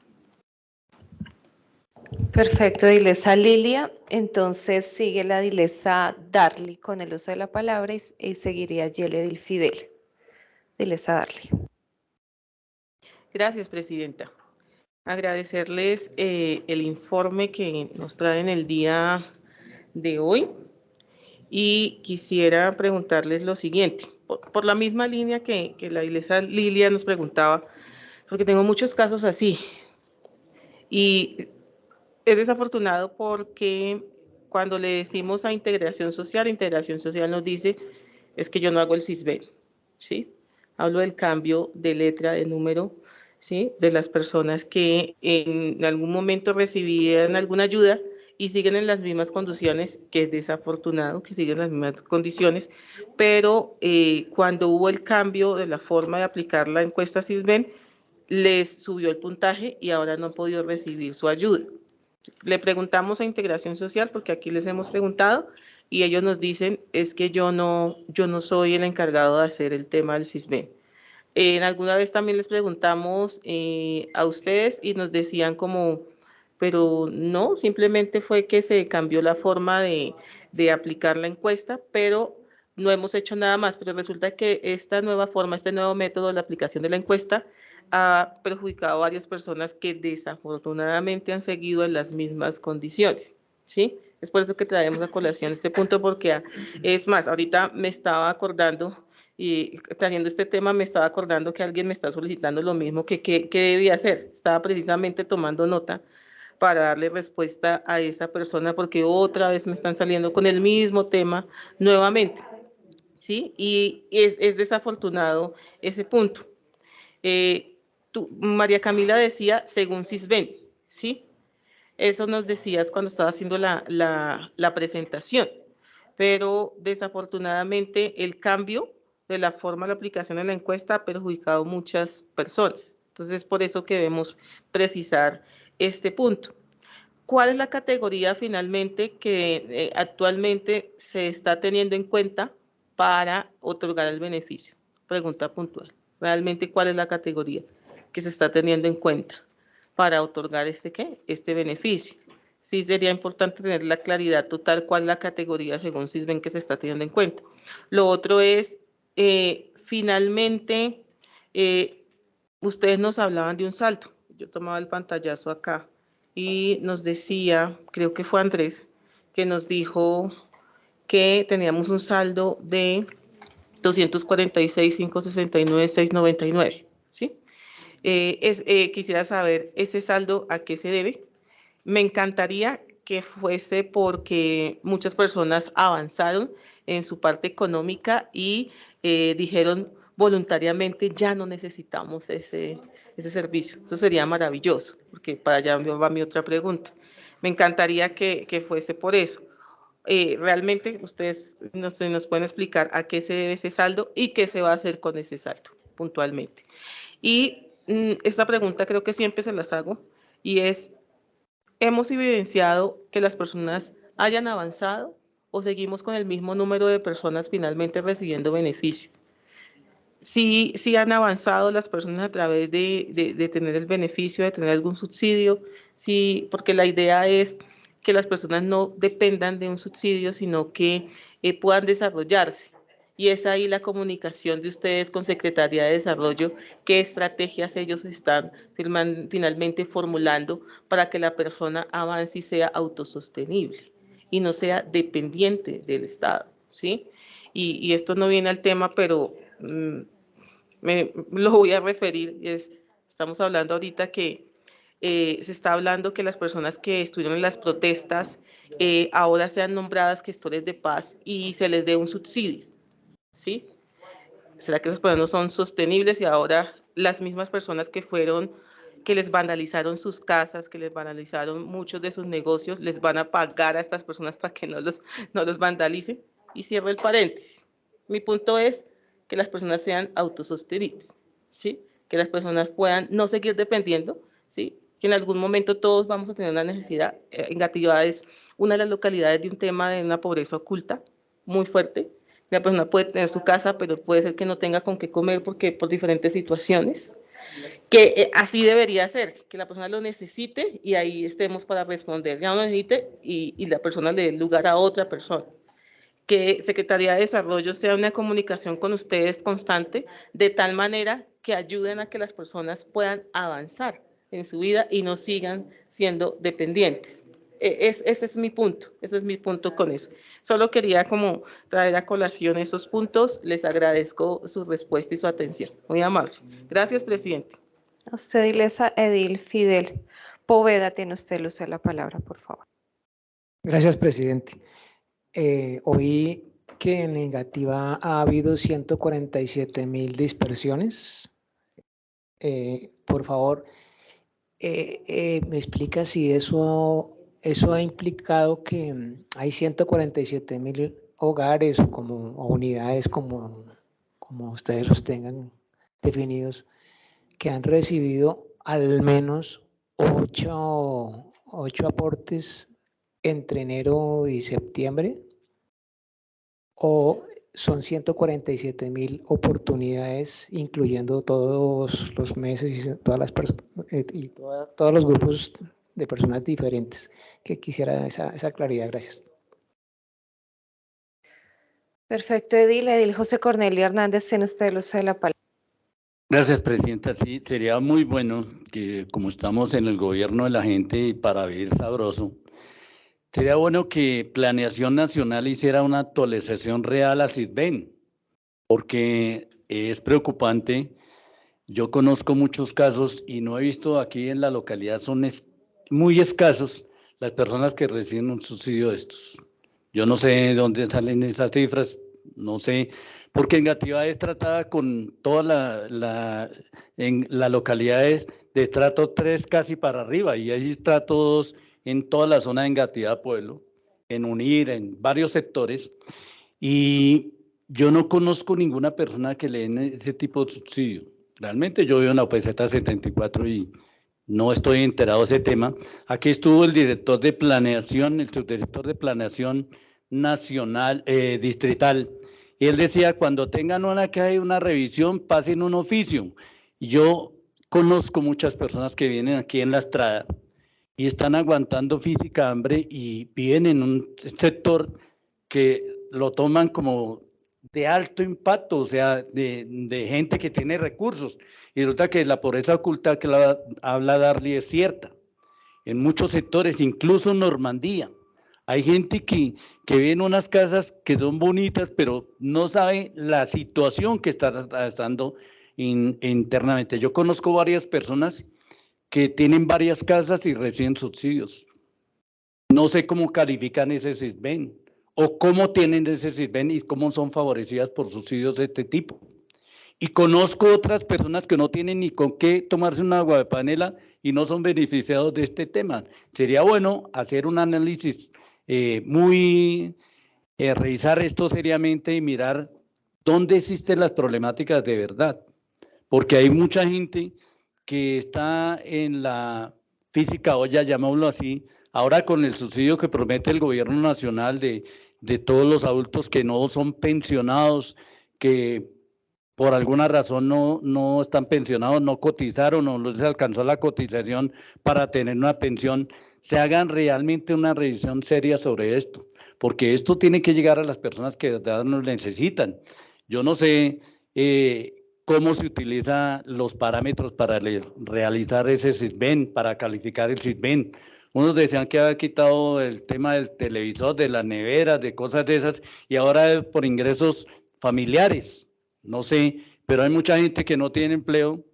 Perfecto, Dilesa Lilia. Entonces sigue la Dilesa Darly con el uso de la palabra y seguiría Yele Fidel. Dilesa Darly. Gracias, presidenta. Agradecerles el informe que nos traen el día de hoy y quisiera preguntarles lo siguiente, por la misma línea que la Dilesa Lilia nos preguntaba, porque tengo muchos casos así y es desafortunado porque cuando le decimos a Integración Social nos dice, es que yo no hago el CISBEN, ¿sí? Hablo del cambio de letra, de número, ¿sí? De las personas que en algún momento recibían alguna ayuda y siguen en las mismas condiciones, que es desafortunado que siguen en las mismas condiciones, pero cuando hubo el cambio de la forma de aplicar la encuesta CISBEN, les subió el puntaje y ahora no han podido recibir su ayuda. Le preguntamos a Integración Social, porque aquí les hemos preguntado, y ellos nos dicen, es que yo no soy el encargado de hacer el tema del CISBEN. Alguna vez también les preguntamos a ustedes y nos decían como, pero no, simplemente fue que se cambió la forma de aplicar la encuesta, pero no hemos hecho nada más. Pero resulta que esta nueva forma, este nuevo método de la aplicación de la encuesta ha perjudicado a varias personas que desafortunadamente han seguido en las mismas condiciones, ¿sí? Es por eso que traemos a colación este punto, porque es más, ahorita me estaba acordando, y trayendo este tema me estaba acordando que alguien me está solicitando lo mismo que debía hacer. Estaba precisamente tomando nota para darle respuesta a esa persona, porque otra vez me están saliendo con el mismo tema nuevamente, ¿sí? Y es desafortunado ese punto. María Camila decía, según CISBEN, ¿sí? Eso nos decías cuando estaba haciendo la presentación, pero desafortunadamente el cambio de la forma de la aplicación de la encuesta ha perjudicado a muchas personas. Entonces, por eso que debemos precisar este punto. ¿Cuál es la categoría finalmente que actualmente se está teniendo en cuenta para otorgar el beneficio? Pregunta puntual. ¿Realmente cuál es la categoría que se está teniendo en cuenta para otorgar este beneficio? Sí sería importante tener la claridad total cuál es la categoría según CISBEN que se está teniendo en cuenta. Lo otro es, finalmente, ustedes nos hablaban de un salto. Yo tomaba el pantallazo acá y nos decía, creo que fue Andrés, que nos dijo que teníamos un saldo de 246.569.699, ¿sí? Quisiera saber ese saldo a qué se debe. Me encantaría que fuese porque muchas personas avanzaron en su parte económica y dijeron voluntariamente ya no necesitamos ese servicio. Eso sería maravilloso, porque para allá va mi otra pregunta. Me encantaría que fuese por eso. Realmente ustedes nos pueden explicar a qué se debe ese saldo y qué se va a hacer con ese saldo. puntualmente. Y esta pregunta creo que siempre se las hago, y es, ¿hemos evidenciado que las personas hayan avanzado o seguimos con el mismo número de personas finalmente recibiendo beneficio? Sí han avanzado las personas a través de tener el beneficio, de tener algún subsidio, sí, porque la idea es que las personas no dependan de un subsidio, sino que puedan desarrollarse. Y es ahí la comunicación de ustedes con Secretaría de Desarrollo, qué estrategias ellos están finalmente formulando para que la persona avance y sea autosostenible y no sea dependiente del Estado, ¿sí? Y esto no viene al tema, pero lo voy a referir. Estamos hablando ahorita que se está hablando que las personas que estuvieron en las protestas ahora sean nombradas gestores de paz y se les dé un subsidio, ¿sí? ¿Será que esas personas no son sostenibles y ahora las mismas personas que les vandalizaron sus casas, que les vandalizaron muchos de sus negocios, les van a pagar a estas personas para que no los vandalicen? Y cierro el paréntesis. Mi punto es que las personas sean autosostenibles, ¿sí? Que las personas puedan no seguir dependiendo, ¿sí? Que en algún momento todos vamos a tener una necesidad. Engativá es una de las localidades de un tema de una pobreza oculta muy fuerte. La persona puede tener su casa, pero puede ser que no tenga con qué comer porque por diferentes situaciones. Que así debería ser, que la persona lo necesite y ahí estemos para responder. Ya no lo necesite y la persona le dé lugar a otra persona. Que Secretaría de Desarrollo sea una comunicación con ustedes constante, de tal manera que ayuden a que las personas puedan avanzar en su vida y no sigan siendo dependientes. Ese es mi punto con eso. Solo quería como traer a colación esos puntos. Les agradezco su respuesta y su atención. Muy amable. Gracias, presidente. A usted, Ilesa Edil Fidel Poveda, tiene usted el uso de la palabra, por favor. Gracias, presidente. Oí que en Engativá ha habido 147.000 dispersiones. Por favor, me explica si eso ha implicado que hay 147.000 hogares o unidades como ustedes los tengan definidos, que han recibido al menos 8 aportes entre enero y septiembre, o son 147.000 oportunidades, incluyendo todos los meses y todas las personas y todos los grupos de personas diferentes. Que quisiera esa claridad. Gracias. Perfecto, Edil José Cornelio Hernández, tiene usted el uso de la palabra. Gracias, presidenta. Sí, sería muy bueno que, como estamos en el gobierno de la gente y para vivir sabroso, sería bueno que Planeación Nacional hiciera una actualización real a SISBEN, porque es preocupante. Yo conozco muchos casos y no he visto aquí en la localidad, son muy escasos las personas que reciben un subsidio de estos. Yo no sé de dónde salen esas cifras, no sé, porque Engativá es tratada con todas en las localidades de estrato 3 casi para arriba, y hay estrato 2 en toda la zona de Engativá Pueblo, en UNIR, en varios sectores, y yo no conozco ninguna persona que le den ese tipo de subsidio. Realmente yo vivo en la OPZ 74 y no estoy enterado de ese tema. Aquí estuvo el director de planeación, el subdirector de planeación nacional, distrital, y él decía, cuando tengan una revisión, pasen un oficio. Y yo conozco muchas personas que vienen aquí en La Estrada y están aguantando física hambre y viven en un sector que lo toman como de alto impacto, o sea, de gente que tiene recursos. Y resulta que la pobreza oculta que habla Darly es cierta. En muchos sectores, incluso en Normandía, hay gente que vive en unas casas que son bonitas, pero no sabe la situación que está atravesando internamente. Yo conozco varias personas que tienen varias casas y reciben subsidios. No sé cómo califican ese SISBEN o cómo tienen ese SISBEN y cómo son favorecidas por subsidios de este tipo. Y conozco otras personas que no tienen ni con qué tomarse un agua de panela y no son beneficiados de este tema. Sería bueno hacer un análisis revisar esto seriamente y mirar dónde existen las problemáticas de verdad. porque hay mucha gente que está en la física olla, llamémoslo así, ahora con el subsidio que promete el gobierno nacional de todos los adultos que no son pensionados, que por alguna razón no están pensionados, no cotizaron o no les alcanzó la cotización para tener una pensión, se hagan realmente una revisión seria sobre esto, porque esto tiene que llegar a las personas que de verdad nos necesitan. Yo no sé cómo se utilizan los parámetros para realizar ese SISBEN, para calificar el SISBEN. Unos decían que había quitado el tema del televisor, de la nevera, de cosas de esas, y ahora es por ingresos familiares. No sé, pero hay mucha gente que no tiene empleo.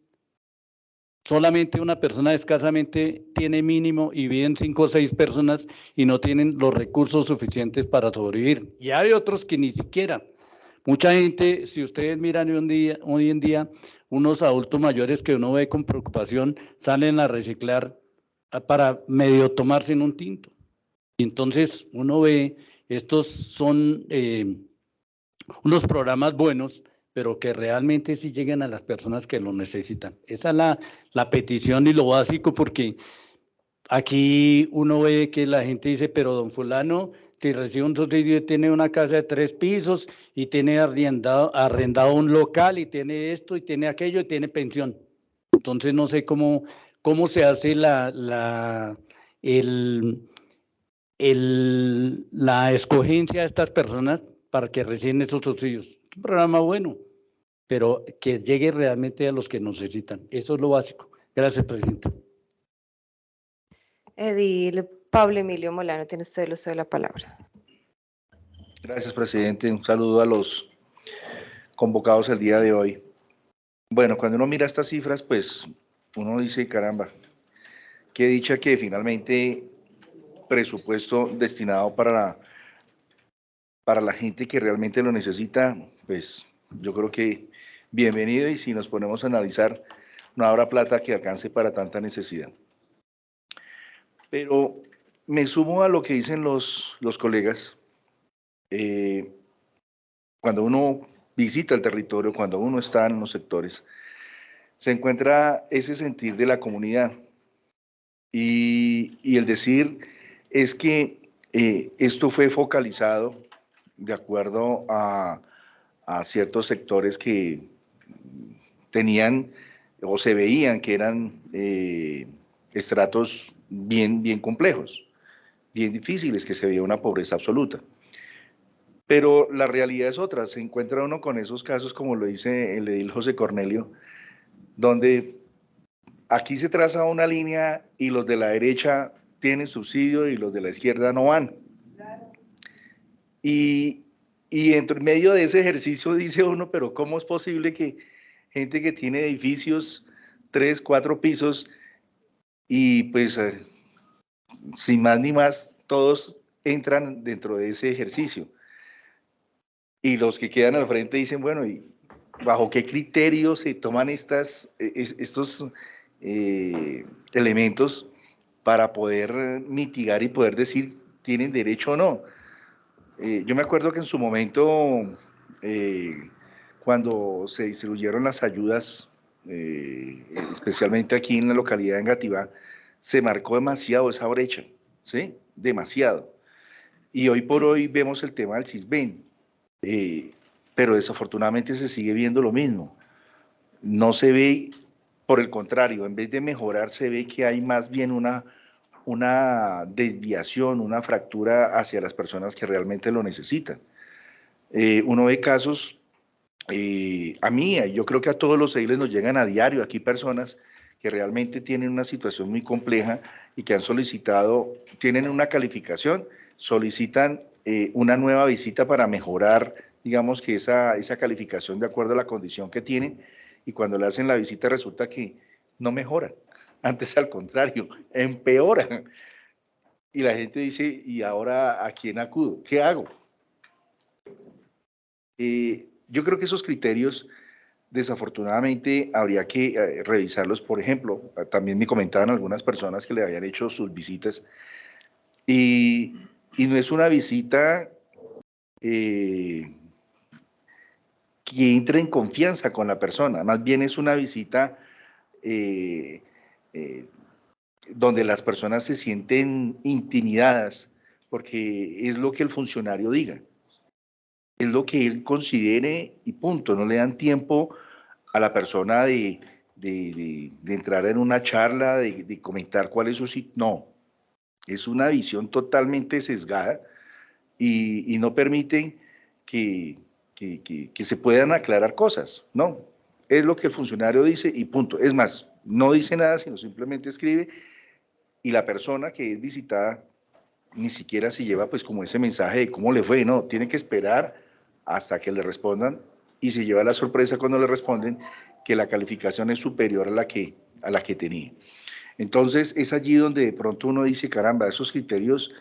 Solamente una persona escasamente tiene mínimo y viven 5 o 6 personas y no tienen los recursos suficientes para sobrevivir. Y hay otros que ni siquiera. Mucha gente, si ustedes miran hoy en día, unos adultos mayores que uno ve con preocupación, salen a reciclar para medio tomarse en un tinto. Y entonces uno ve, estos son unos programas buenos, pero que realmente sí lleguen a las personas que lo necesitan. Esa es la petición y lo básico, porque aquí uno ve que la gente dice, pero don fulano, si recibe un subsidio, tiene una casa de 3 pisos y tiene arrendado un local y tiene esto y tiene aquello y tiene pensión. Entonces no sé cómo se hace la escogencia de estas personas para que reciban esos subsidios. Es un programa bueno, pero que llegue realmente a los que necesitan. Eso es lo básico. Gracias, presidente. Edil Pablo Emilio Molano, tiene usted el uso de la palabra. Gracias, presidente. Un saludo a los convocados el día de hoy. Bueno, cuando uno mira estas cifras, pues uno dice, caramba, qué dicha que finalmente presupuesto destinado para la gente que realmente lo necesita, pues yo creo que bienvenido, y si nos ponemos a analizar, no habrá plata que alcance para tanta necesidad. Pero me sumo a lo que dicen los colegas. Cuando uno visita el territorio, cuando uno está en los sectores, se encuentra ese sentir de la comunidad. Y el decir es que esto fue focalizado de acuerdo a ciertos sectores que tenían o se veían que eran estratos bien complejos, bien difíciles, que se veía una pobreza absoluta. Pero la realidad es otra, se encuentra uno con esos casos, como lo dice el edil José Cornelio, donde aquí se traza una línea y los de la derecha tienen subsidio y los de la izquierda no van. Y entre medio de ese ejercicio dice uno, pero ¿cómo es posible que gente que tiene edificios 3, 4 pisos y pues sin más ni más todos entran dentro de ese ejercicio? Y los que quedan al frente dicen, bueno, ¿y bajo qué criterio se toman estos elementos para poder mitigar y poder decir tienen derecho o no? Yo me acuerdo que en su momento, cuando se distribuyeron las ayudas, especialmente aquí en la localidad de Engativá, se marcó demasiado esa brecha, ¿sí? Demasiado. Y hoy por hoy vemos el tema del SISBEN, pero desafortunadamente se sigue viendo lo mismo. No se ve, por el contrario, en vez de mejorar, se ve que hay más bien una desviación, una fractura hacia las personas que realmente lo necesitan. Uno ve casos, a mí, yo creo que a todos los ediles nos llegan a diario aquí personas que realmente tienen una situación muy compleja y que han solicitado, tienen una calificación, solicitan una nueva visita para mejorar, digamos que esa calificación de acuerdo a la condición que tienen, y cuando le hacen la visita resulta que no mejora. Antes, al contrario, empeora. Y la gente dice, ¿y ahora a quién acudo? ¿Qué hago? Yo creo que esos criterios, desafortunadamente, habría que revisarlos. Por ejemplo, también me comentaban algunas personas que le habían hecho sus visitas, y no es una visita que que entre en confianza con la persona, más bien es una visita donde las personas se sienten intimidadas, porque es lo que el funcionario diga, es lo que él considere y punto, no le dan tiempo a la persona de entrar en una charla, de comentar cuál es su... No, es una visión totalmente sesgada y no permiten que se puedan aclarar cosas, ¿no? Es lo que el funcionario dice y punto. Es más, no dice nada, sino simplemente escribe y la persona que es visitada ni siquiera se lleva pues como ese mensaje de cómo le fue, no, tiene que esperar hasta que le respondan y se lleva la sorpresa cuando le responden que la calificación es superior a la que tenía. Entonces es allí donde de pronto uno dice, caramba, esos criterios,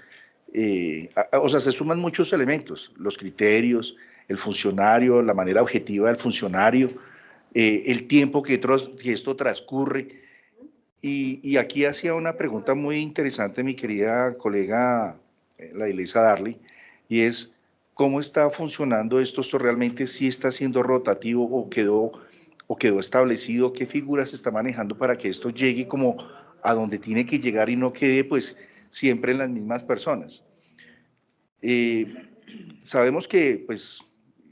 o sea, se suman muchos elementos, los criterios, el funcionario, la manera objetiva del funcionario, el tiempo que esto transcurre. Y aquí hacía una pregunta muy interesante mi querida colega, la Ilesa Darly, y es, ¿cómo está funcionando esto? ¿Esto realmente sí está siendo rotativo o quedó establecido? ¿Qué figuras se está manejando para que esto llegue como a donde tiene que llegar y no quede pues siempre en las mismas personas? Sabemos que pues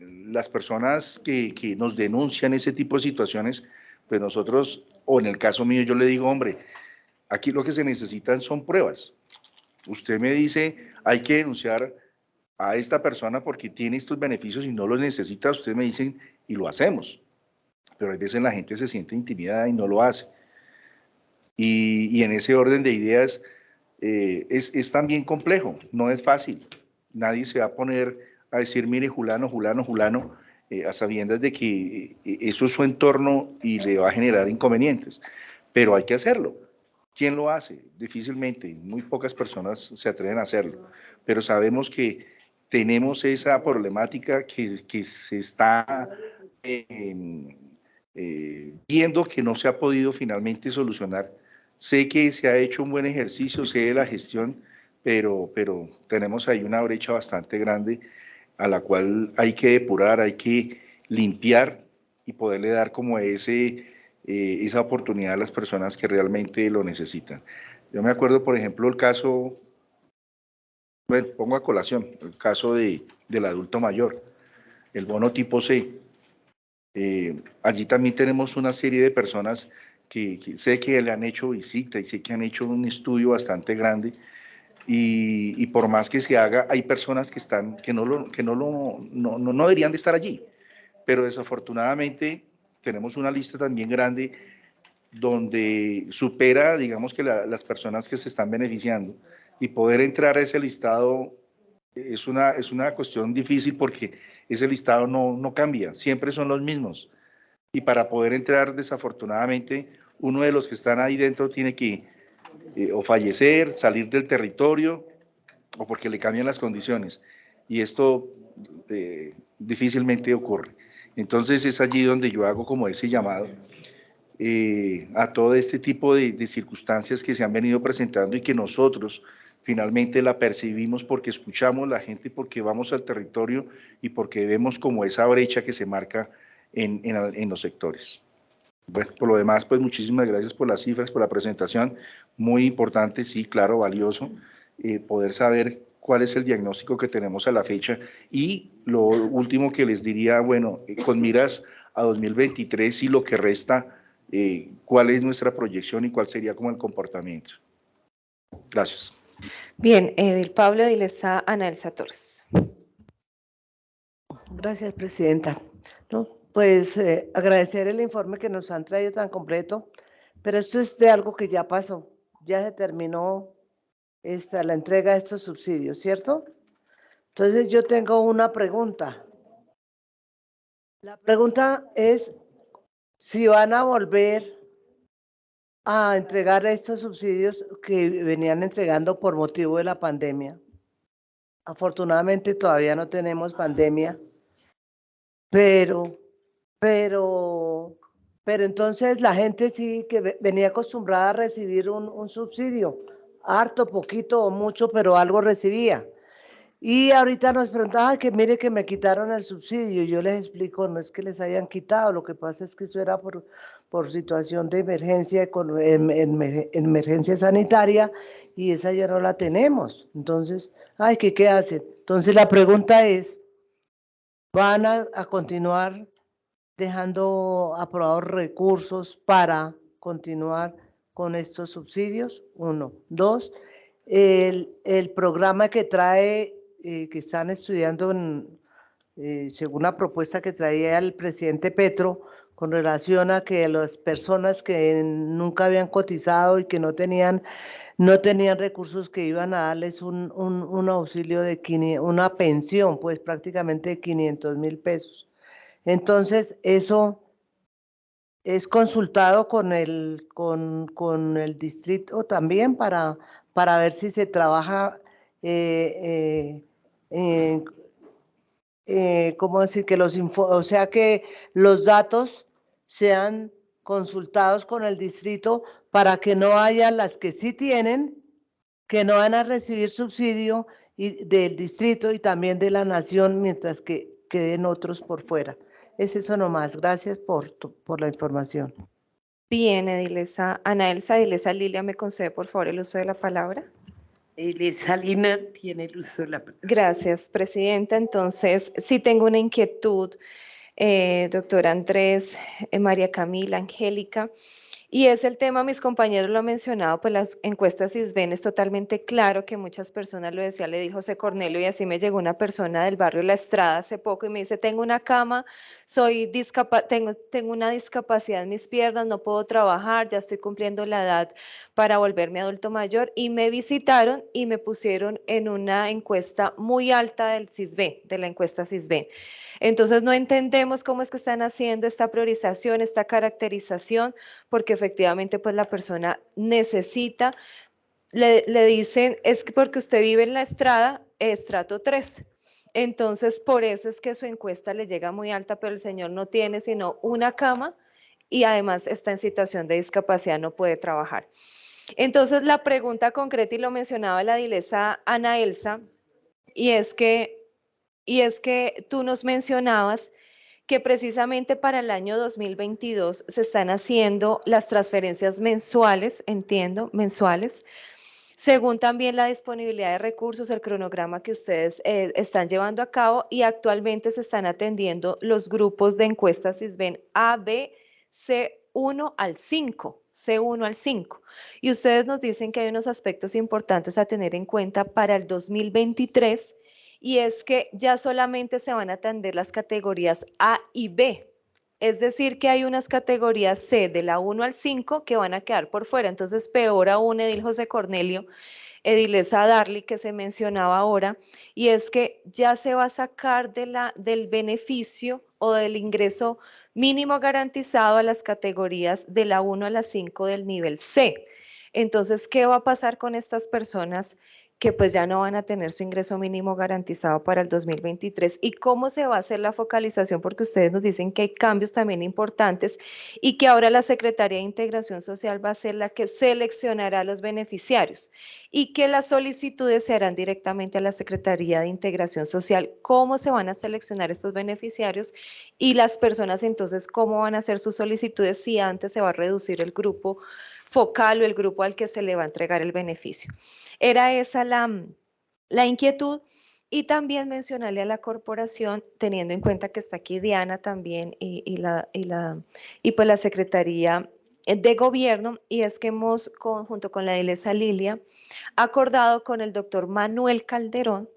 las personas que nos denuncian ese tipo de situaciones, pues nosotros, o en el caso mío, yo le digo, hombre, aquí lo que se necesitan son pruebas. Usted me dice, hay que denunciar a esta persona porque tiene estos beneficios y no los necesita, ustedes me dicen y lo hacemos. Pero a veces la gente se siente intimidada y no lo hace. Y en ese orden de ideas es también complejo, no es fácil. Nadie se va a poner a decir, mire, Julano, a sabiendas de que eso es su entorno y le va a generar inconvenientes. Pero hay que hacerlo. ¿Quién lo hace? Difícilmente, muy pocas personas se atreven a hacerlo. Pero sabemos que tenemos esa problemática que se está viendo que no se ha podido finalmente solucionar. Sé que se ha hecho un buen ejercicio, sé de la gestión, pero tenemos ahí una brecha bastante grande a la cual hay que depurar, hay que limpiar y poderle dar como esa oportunidad a las personas que realmente lo necesitan. Yo me acuerdo, por ejemplo, el caso, bueno, pongo a colación, el caso del adulto mayor, el bono tipo C. Allí también tenemos una serie de personas que sé que le han hecho visita y sé que han hecho un estudio bastante grande y por más que se haga, hay personas que no deberían de estar allí, pero desafortunadamente tenemos una lista también grande donde supera, digamos que las personas que se están beneficiando y poder entrar a ese listado es una cuestión difícil porque ese listado no cambia, siempre son los mismos. Y para poder entrar, desafortunadamente, uno de los que están ahí dentro tiene que o fallecer, salir del territorio, o porque le cambian las condiciones. Y esto difícilmente ocurre. Entonces es allí donde yo hago como ese llamado a todo este tipo de circunstancias que se han venido presentando y que nosotros finalmente la percibimos porque escuchamos la gente, porque vamos al territorio y porque vemos como esa brecha que se marca en los sectores. Bueno, por lo demás, pues muchísimas gracias por las cifras, por la presentación, muy importante, sí, claro, valioso, poder saber cuál es el diagnóstico que tenemos a la fecha y lo último que les diría, bueno, con miras a 2023 y lo que resta, cuál es nuestra proyección y cuál sería como el comportamiento. Gracias. Bien, del Pablo Dilesa, Ana Elsa Torres. Gracias, presidenta. No, pues agradecer el informe que nos han traído tan completo, pero esto es de algo que ya pasó, ya se terminó la entrega de estos subsidios, ¿cierto? Entonces yo tengo una pregunta. La pregunta es si van a volver a entregar estos subsidios que venían entregando por motivo de la pandemia. Afortunadamente todavía no tenemos pandemia, pero entonces la gente sí que venía acostumbrada a recibir un subsidio, harto, poquito o mucho, pero algo recibía. Y ahorita nos preguntaban que mire que me quitaron el subsidio. Yo les explico, no es que les hayan quitado, lo que pasa es que eso era por situación de emergencia, emergencia sanitaria, y esa ya no la tenemos. Entonces, ay, ¿qué hacen? Entonces la pregunta es, ¿van a continuar dejando aprobados recursos para continuar con estos subsidios? Uno. Dos, el programa que trae, que están estudiando según la propuesta que traía el presidente Petro, con relación a que las personas que nunca habían cotizado y que no tenían recursos, que iban a darles un auxilio de una pensión, pues prácticamente de 500.000 pesos. Entonces, eso es consultado con el distrito también para ver si se trabaja, ¿cómo decir? Que o sea, que los datos sean consultados con el distrito para que no haya las que sí tienen, que no van a recibir subsidio del distrito y también de la nación, mientras que queden otros por fuera. Es eso nomás. Gracias por la información. Bien, Edilesa, Ana Elsa, Edilesa Lilia, ¿me concede por favor el uso de la palabra? Edilesa Lina tiene el uso de la palabra. Gracias, Presidenta. Entonces, sí tengo una inquietud, doctor Andrés, María Camila, Angélica, y es el tema, mis compañeros lo han mencionado, pues las encuestas CISBEN es totalmente claro que muchas personas lo decía, le dijo José Cornelio, y así me llegó una persona del barrio La Estrada hace poco y me dice, tengo una cama, tengo una discapacidad en mis piernas, no puedo trabajar, ya estoy cumpliendo la edad para volverme adulto mayor, y me visitaron y me pusieron en una encuesta muy alta del CISBEN, de la encuesta CISBEN. Entonces no entendemos cómo es que están haciendo esta priorización, esta caracterización, porque efectivamente pues la persona necesita, le dicen, es que porque usted vive en la estrada, estrato 3. Entonces por eso es que su encuesta le llega muy alta, pero el señor no tiene sino una cama y además está en situación de discapacidad, no puede trabajar. Entonces la pregunta concreta, y lo mencionaba la Edilesa Ana Elsa, y es que tú nos mencionabas que precisamente para el año 2022 se están haciendo las transferencias mensuales, entiendo, mensuales, según también la disponibilidad de recursos, el cronograma que ustedes están llevando a cabo, y actualmente se están atendiendo los grupos de encuestas CISBEN A, B, C1 al 5, C1 al 5. Y ustedes nos dicen que hay unos aspectos importantes a tener en cuenta para el 2023, y es que ya solamente se van a atender las categorías A y B. Es decir, que hay unas categorías C de la 1 al 5 que van a quedar por fuera. Entonces, peor aún, Edil José Cornelio, Edilesa Darly, que se mencionaba ahora, y es que ya se va a sacar del beneficio o del ingreso mínimo garantizado a las categorías de la 1 a la 5 del nivel C. Entonces, ¿qué va a pasar con estas personas que pues ya no van a tener su ingreso mínimo garantizado para el 2023? ¿Y cómo se va a hacer la focalización? Porque ustedes nos dicen que hay cambios también importantes y que ahora la Secretaría de Integración Social va a ser la que seleccionará a los beneficiarios y que las solicitudes se harán directamente a la Secretaría de Integración Social. ¿Cómo se van a seleccionar estos beneficiarios? Y las personas entonces, ¿cómo van a hacer sus solicitudes si antes se va a reducir el grupo focal o el grupo al que se le va a entregar el beneficio? Era esa la inquietud. Y también mencionarle a la corporación, teniendo en cuenta que está aquí Diana también y pues la Secretaría de Gobierno, y es que hemos, junto con la Edilesa Lilia, acordado con el doctor Manuel Calderón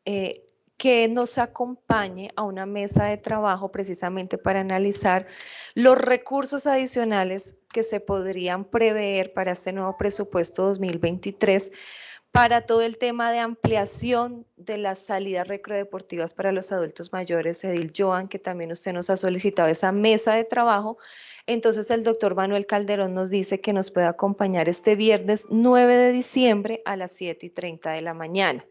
que nos acompañe a una mesa de trabajo precisamente para analizar los recursos adicionales que se podrían prever para este nuevo presupuesto 2023 para todo el tema de ampliación de las salidas recreadeportivas para los adultos mayores. Edil Joan, que también usted nos ha solicitado esa mesa de trabajo. Entonces el doctor Manuel Calderón nos dice que nos puede acompañar este viernes 9 de diciembre a las 7:30 de la mañana,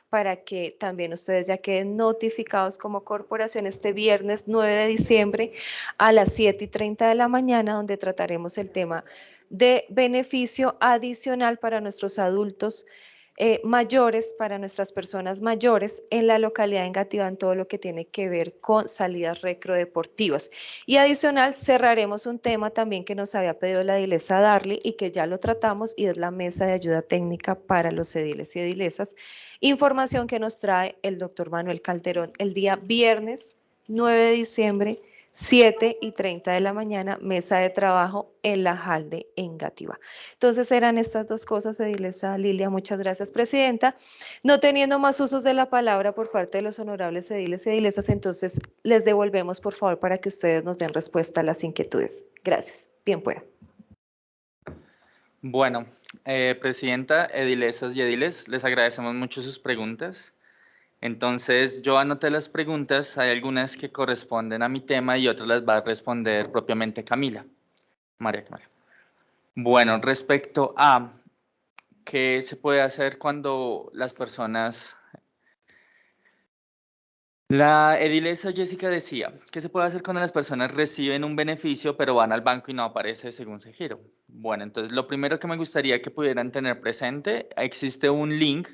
para que también ustedes ya queden notificados como corporación este viernes 9 de diciembre a las 7:30 de la mañana, donde trataremos el tema de beneficio adicional para nuestros adultos mayores, para nuestras personas mayores en la localidad de Engativá en todo lo que tiene que ver con salidas recreodeportivas. Y adicional cerraremos un tema también que nos había pedido la edilesa Darly y que ya lo tratamos, y es la mesa de ayuda técnica para los ediles y edilesas. Información que nos trae el doctor Manuel Calderón el día viernes 9 de diciembre, 7:30 de la mañana, mesa de trabajo en la Jalde, Engativá. Entonces eran estas dos cosas, edilesa Lilia. Muchas gracias, presidenta. No teniendo más usos de la palabra por parte de los honorables ediles y edilesas, entonces les devolvemos, por favor, para que ustedes nos den respuesta a las inquietudes. Gracias. Bien pueda. Bueno, presidenta, edilesas y ediles, les agradecemos mucho sus preguntas. Entonces, yo anoté las preguntas, hay algunas que corresponden a mi tema y otras las va a responder propiamente Camila. María Camila. Bueno, respecto a qué se puede hacer cuando las personas... La edilesa Jessica decía, ¿qué se puede hacer cuando las personas reciben un beneficio pero van al banco y no aparece según se giro? Bueno, entonces lo primero que me gustaría que pudieran tener presente, existe un link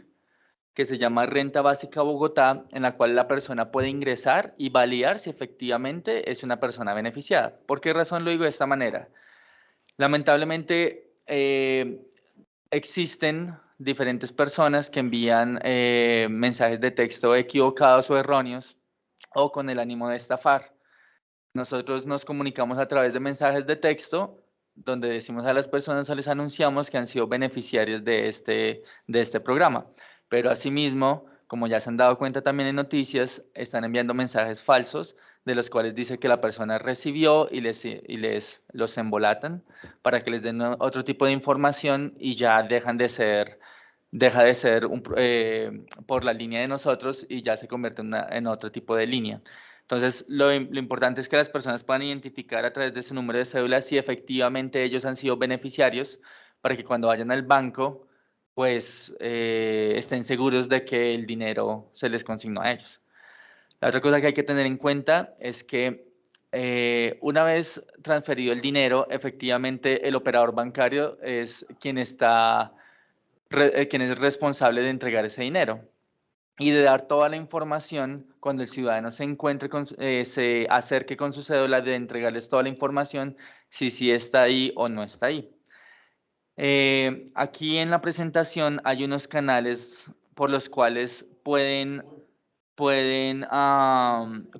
que se llama Renta Básica Bogotá, en la cual la persona puede ingresar y validar si efectivamente es una persona beneficiada. ¿Por qué razón lo digo de esta manera? Lamentablemente existen diferentes personas que envían mensajes de texto equivocados o erróneos o con el ánimo de estafar. Nosotros nos comunicamos a través de mensajes de texto donde decimos a las personas o les anunciamos que han sido beneficiarios de este programa. Pero asimismo, como ya se han dado cuenta también en noticias, están enviando mensajes falsos de los cuales dice que la persona recibió y los embolatan para que les den otro tipo de información y ya deja de ser por la línea de nosotros y ya se convierte en otro tipo de línea. Entonces, lo importante es que las personas puedan identificar a través de su número de cédula si efectivamente ellos han sido beneficiarios para que cuando vayan al banco, pues estén seguros de que el dinero se les consignó a ellos. La otra cosa que hay que tener en cuenta es que una vez transferido el dinero, efectivamente el operador bancario es quien es responsable de entregar ese dinero y de dar toda la información cuando el ciudadano se acerque con su cédula, de entregarles toda la información si sí está ahí o no está ahí. Aquí en la presentación hay unos canales por los cuales pueden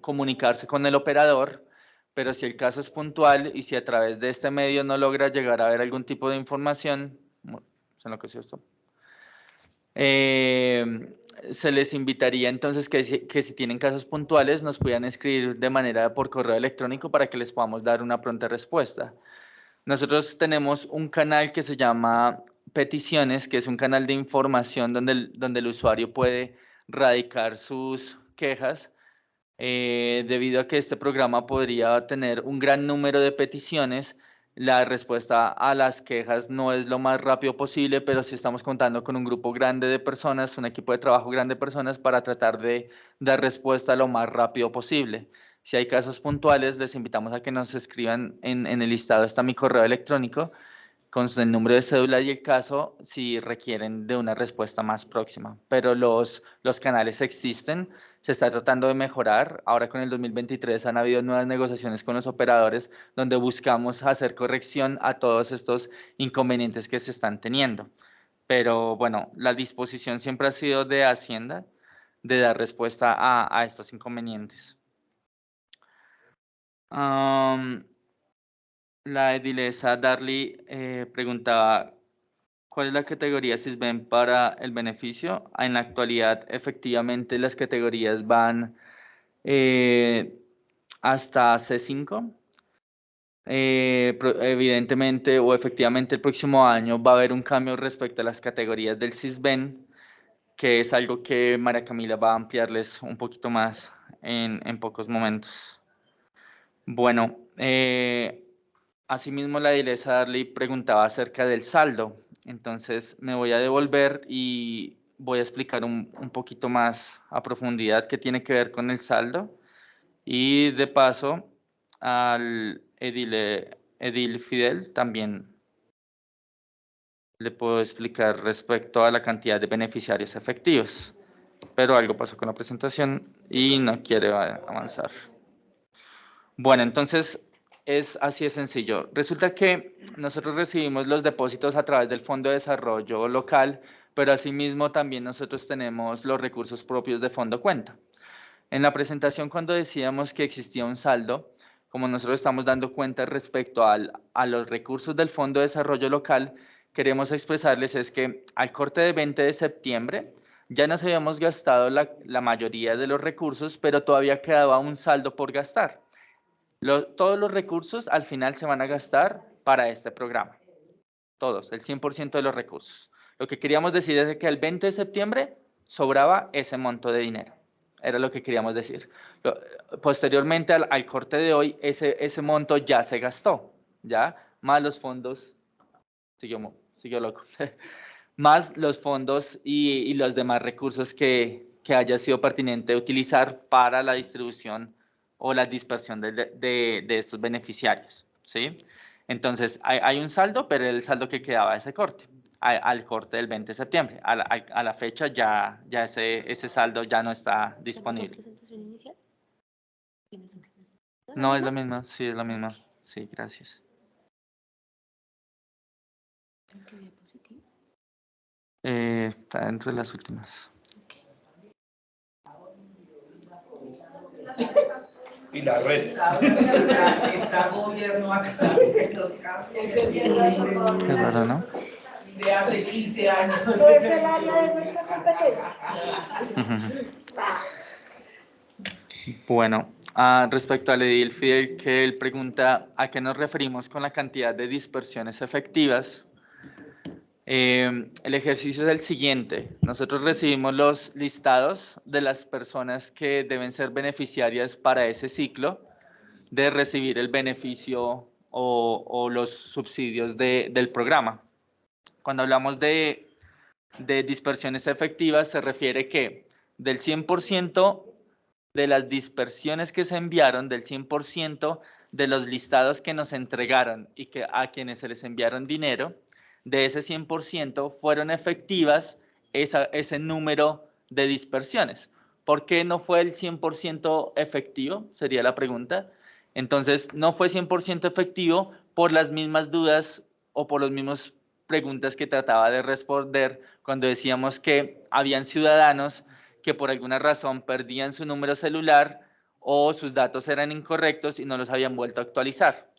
comunicarse con el operador, pero si el caso es puntual y si a través de este medio no logra llegar a ver algún tipo de información, se les invitaría entonces que si tienen casos puntuales nos puedan escribir de manera por correo electrónico para que les podamos dar una pronta respuesta. Nosotros tenemos un canal que se llama Peticiones, que es un canal de información donde el usuario puede radicar sus quejas. Debido a que este programa podría tener un gran número de peticiones, la respuesta a las quejas no es lo más rápido posible, pero sí estamos contando con un grupo grande de personas, un equipo de trabajo grande de personas para tratar de dar respuesta lo más rápido posible. Si hay casos puntuales, les invitamos a que nos escriban en el listado, está mi correo electrónico con el número de cédula y el caso si requieren de una respuesta más próxima. Pero los canales existen, se está tratando de mejorar. Ahora con el 2023 han habido nuevas negociaciones con los operadores donde buscamos hacer corrección a todos estos inconvenientes que se están teniendo. Pero bueno, la disposición siempre ha sido de Hacienda de dar respuesta a estos inconvenientes. La edilesa Darly preguntaba, ¿cuál es la categoría SISBEN para el beneficio? En la actualidad, efectivamente, las categorías van hasta C5. Evidentemente o efectivamente el próximo año va a haber un cambio respecto a las categorías del SISBEN, que es algo que María Camila va a ampliarles un poquito más en pocos momentos. Bueno, asimismo, la edilesa Darly preguntaba acerca del saldo. Entonces, me voy a devolver y voy a explicar un poquito más a profundidad qué tiene que ver con el saldo. Y de paso, al edil Fidel también le puedo explicar respecto a la cantidad de beneficiarios efectivos, pero algo pasó con la presentación y no quiere avanzar. Bueno, entonces es así de sencillo. Resulta que nosotros recibimos los depósitos a través del Fondo de Desarrollo Local, pero asimismo también nosotros tenemos los recursos propios de Fondo Cuenta. En la presentación, cuando decíamos que existía un saldo, como nosotros estamos dando cuenta respecto a los recursos del Fondo de Desarrollo Local, queremos expresarles es que al corte de 20 de septiembre ya nos habíamos gastado la mayoría de los recursos, pero todavía quedaba un saldo por gastar. Todos los recursos al final se van a gastar para este programa. Todos, el 100% de los recursos. Lo que queríamos decir es que el 20 de septiembre sobraba ese monto de dinero. Era lo que queríamos decir. Posteriormente al corte de hoy, ese monto ya se gastó, ¿ya? Más los fondos, siguió loco, más los fondos y los demás recursos que haya sido pertinente utilizar para la distribución o la dispersión de estos beneficiarios, ¿sí? Entonces, hay un saldo, pero el saldo que quedaba de ese corte, al corte del 20 de septiembre. A la fecha ya ese saldo ya no está disponible. ¿Presentación inicial? No, es la misma, sí, es la misma. Sí, gracias. Está dentro de las últimas. Y la red. Está gobierno acá en los cambios. Qué raro, ¿no? De hace 15 años. No es el área de nuestra competencia. Bueno, respecto al edil Fidel, que él pregunta a qué nos referimos con la cantidad de dispersiones efectivas. El ejercicio es el siguiente. Nosotros recibimos los listados de las personas que deben ser beneficiarias para ese ciclo de recibir el beneficio o los subsidios del programa. Cuando hablamos de dispersiones efectivas, se refiere que del 100% de las dispersiones que se enviaron, del 100% de los listados que nos entregaron y que a quienes se les enviaron dinero, de ese 100% fueron efectivas ese número de dispersiones. ¿Por qué no fue el 100% efectivo? Sería la pregunta. Entonces, no fue 100% efectivo por las mismas dudas o por las mismas preguntas que trataba de responder cuando decíamos que habían ciudadanos que por alguna razón perdían su número celular o sus datos eran incorrectos y no los habían vuelto a actualizar.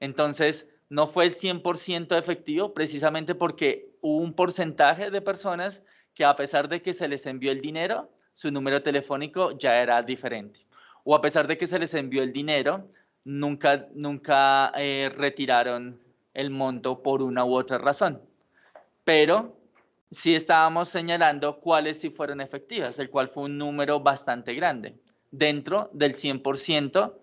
Entonces, no fue el 100% efectivo precisamente porque hubo un porcentaje de personas que a pesar de que se les envió el dinero, su número telefónico ya era diferente. O a pesar de que se les envió el dinero, nunca retiraron el monto por una u otra razón. Pero sí estábamos señalando cuáles sí fueron efectivas, el cual fue un número bastante grande, dentro del 100%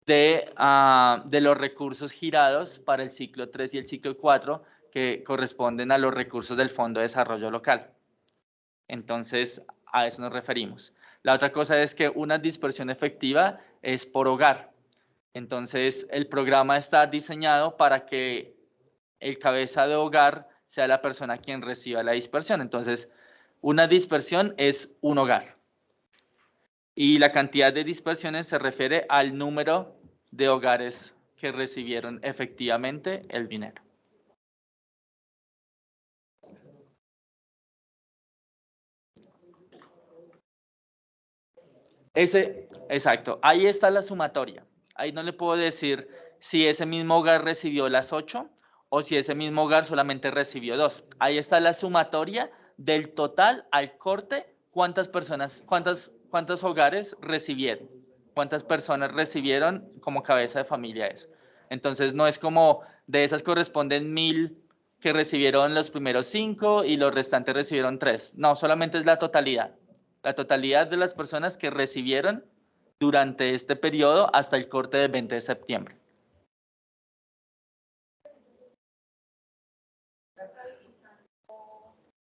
de los recursos girados para el ciclo 3 y el ciclo 4, que corresponden a los recursos del Fondo de Desarrollo Local. Entonces, a eso nos referimos. La otra cosa es que una dispersión efectiva es por hogar. Entonces, el programa está diseñado para que el cabeza de hogar sea la persona quien reciba la dispersión. Entonces, una dispersión es un hogar. Y la cantidad de dispersiones se refiere al número de hogares que recibieron efectivamente el dinero. Exacto, ahí está la sumatoria. Ahí no le puedo decir si ese mismo hogar recibió las 8 o si ese mismo hogar solamente recibió 2. Ahí está la sumatoria del total al corte, cuántos hogares recibieron, cuántas personas recibieron como cabeza de familia eso. Entonces no es como de esas corresponden 1000 que recibieron los primeros 5 y los restantes recibieron 3. No, solamente es la totalidad. La totalidad de las personas que recibieron durante este periodo hasta el corte del 20 de septiembre.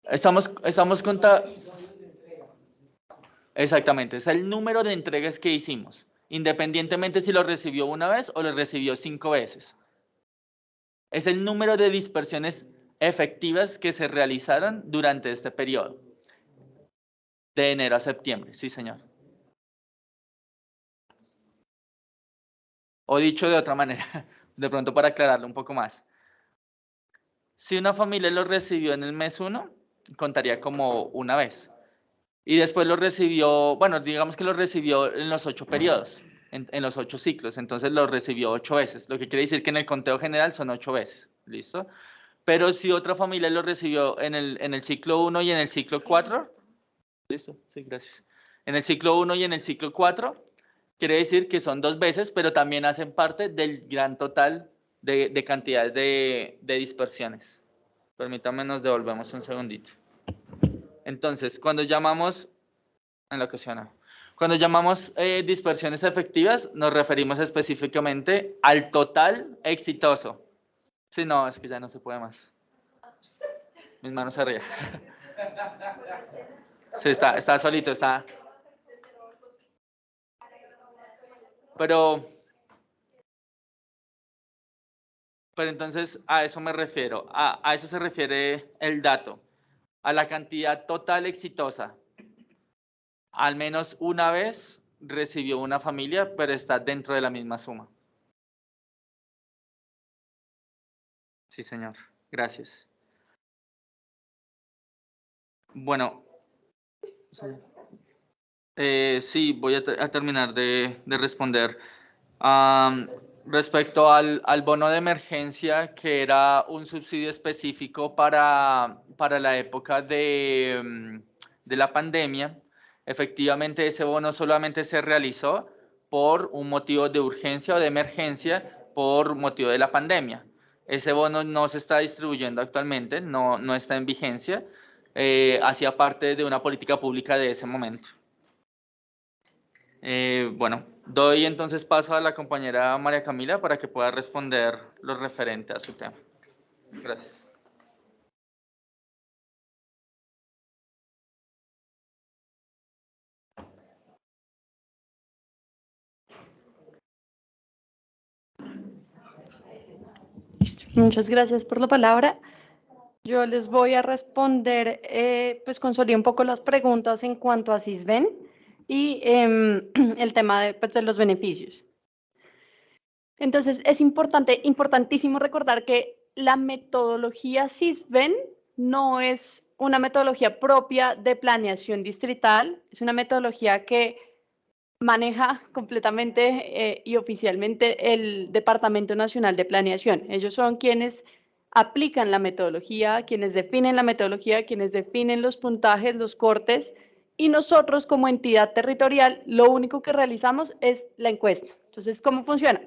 Estamos contando. Exactamente, es el número de entregas que hicimos, independientemente si lo recibió una vez o lo recibió 5 veces. Es el número de dispersiones efectivas que se realizaron durante este periodo, de enero a septiembre. Sí, señor. O dicho de otra manera, de pronto para aclararlo un poco más. Si una familia lo recibió en el mes 1, contaría como una vez. Y después lo recibió, bueno, digamos que lo recibió en los 8 periodos, en los 8 ciclos. Entonces lo recibió 8 veces, lo que quiere decir que en el conteo general son 8 veces. ¿Listo? Pero si otra familia lo recibió en el ciclo 1 y en el ciclo 4, ¿listo? Sí, gracias. En el ciclo 1 y en el ciclo 4, quiere decir que son 2 veces, pero también hacen parte del gran total de cantidades de dispersiones. Permítanme, nos devolvemos un segundito. Entonces, cuando llamamos, en la ocasión, cuando llamamos dispersiones efectivas, nos referimos específicamente al total exitoso. Sí, no, es que ya no se puede más. Mis manos arriba. Sí, está solito, está. Pero entonces a eso me refiero, a eso se refiere el dato, a la cantidad total exitosa. Al menos una vez recibió una familia, pero está dentro de la misma suma. Sí, señor. Gracias. Bueno, sí, voy a terminar de responder. Respecto al bono de emergencia, que era un subsidio específico para la época de la pandemia, efectivamente ese bono solamente se realizó por un motivo de urgencia o de emergencia por motivo de la pandemia. Ese bono no se está distribuyendo actualmente, no está en vigencia, hacía parte de una política pública de ese momento. Bueno, doy entonces paso a la compañera María Camila para que pueda responder lo referente a su tema. Gracias. Muchas gracias por la palabra. Yo les voy a responder, pues consolidé un poco las preguntas en cuanto a Sisbén y el tema de los beneficios. Entonces, es importantísimo recordar que la metodología Sisbén no es una metodología propia de planeación distrital, es una metodología que maneja completamente y oficialmente el Departamento Nacional de Planeación. Ellos son quienes aplican la metodología, quienes definen la metodología, quienes definen los puntajes, los cortes, y nosotros como entidad territorial lo único que realizamos es la encuesta. Entonces, ¿cómo funciona?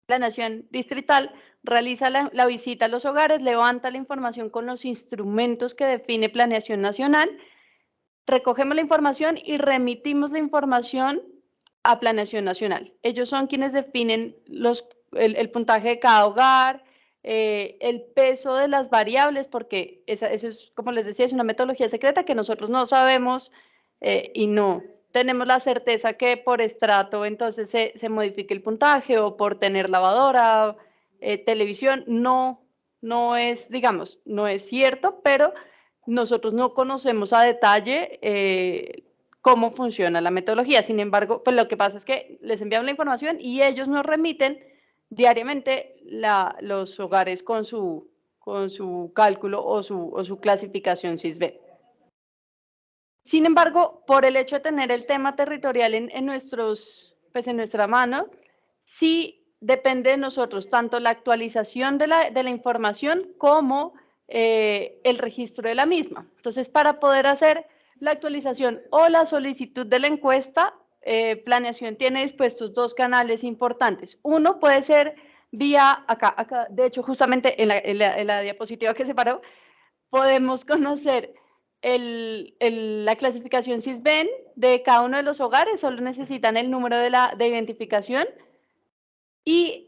Planeación distrital realiza la visita a los hogares, levanta la información con los instrumentos que define Planeación Nacional, recogemos la información y remitimos la información a Planeación Nacional. Ellos son quienes definen el puntaje de cada hogar, el peso de las variables, porque eso es, como les decía, es una metodología secreta que nosotros no sabemos y no tenemos la certeza que por estrato entonces se modifique el puntaje o por tener lavadora, televisión, no es, digamos, no es cierto, pero nosotros no conocemos a detalle cómo funciona la metodología. Sin embargo, pues lo que pasa es que les enviamos la información y ellos nos remiten diariamente los hogares con su cálculo o su clasificación Sisbén. Sin embargo, por el hecho de tener el tema territorial en nuestra mano, sí depende de nosotros tanto la actualización de la información como el registro de la misma. Entonces, para poder hacer la actualización o la solicitud de la encuesta, Planeación tiene dispuestos 2 canales importantes. Uno puede ser vía, acá de hecho, justamente en la diapositiva que separó, podemos conocer la clasificación Sisbén de cada uno de los hogares, solo necesitan el número de identificación. Y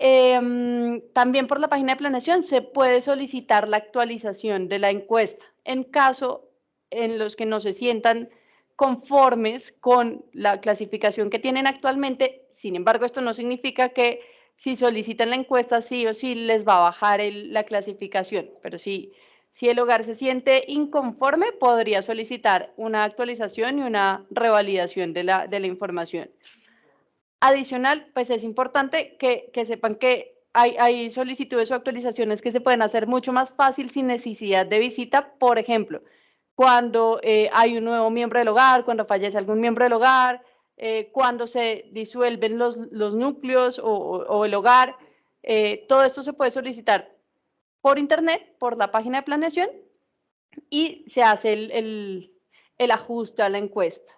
también por la página de planeación se puede solicitar la actualización de la encuesta en caso en los que no se sientan conformes con la clasificación que tienen actualmente. Sin embargo, esto no significa que si solicitan la encuesta sí o sí les va a bajar la clasificación, pero sí Si el hogar se siente inconforme, podría solicitar una actualización y una revalidación de la información. Adicional, pues es importante que sepan que hay solicitudes o actualizaciones que se pueden hacer mucho más fácil sin necesidad de visita. Por ejemplo, cuando hay un nuevo miembro del hogar, cuando fallece algún miembro del hogar, cuando se disuelven los núcleos o el hogar, todo esto se puede solicitar por internet, por la página de planeación, y se hace el ajuste a la encuesta.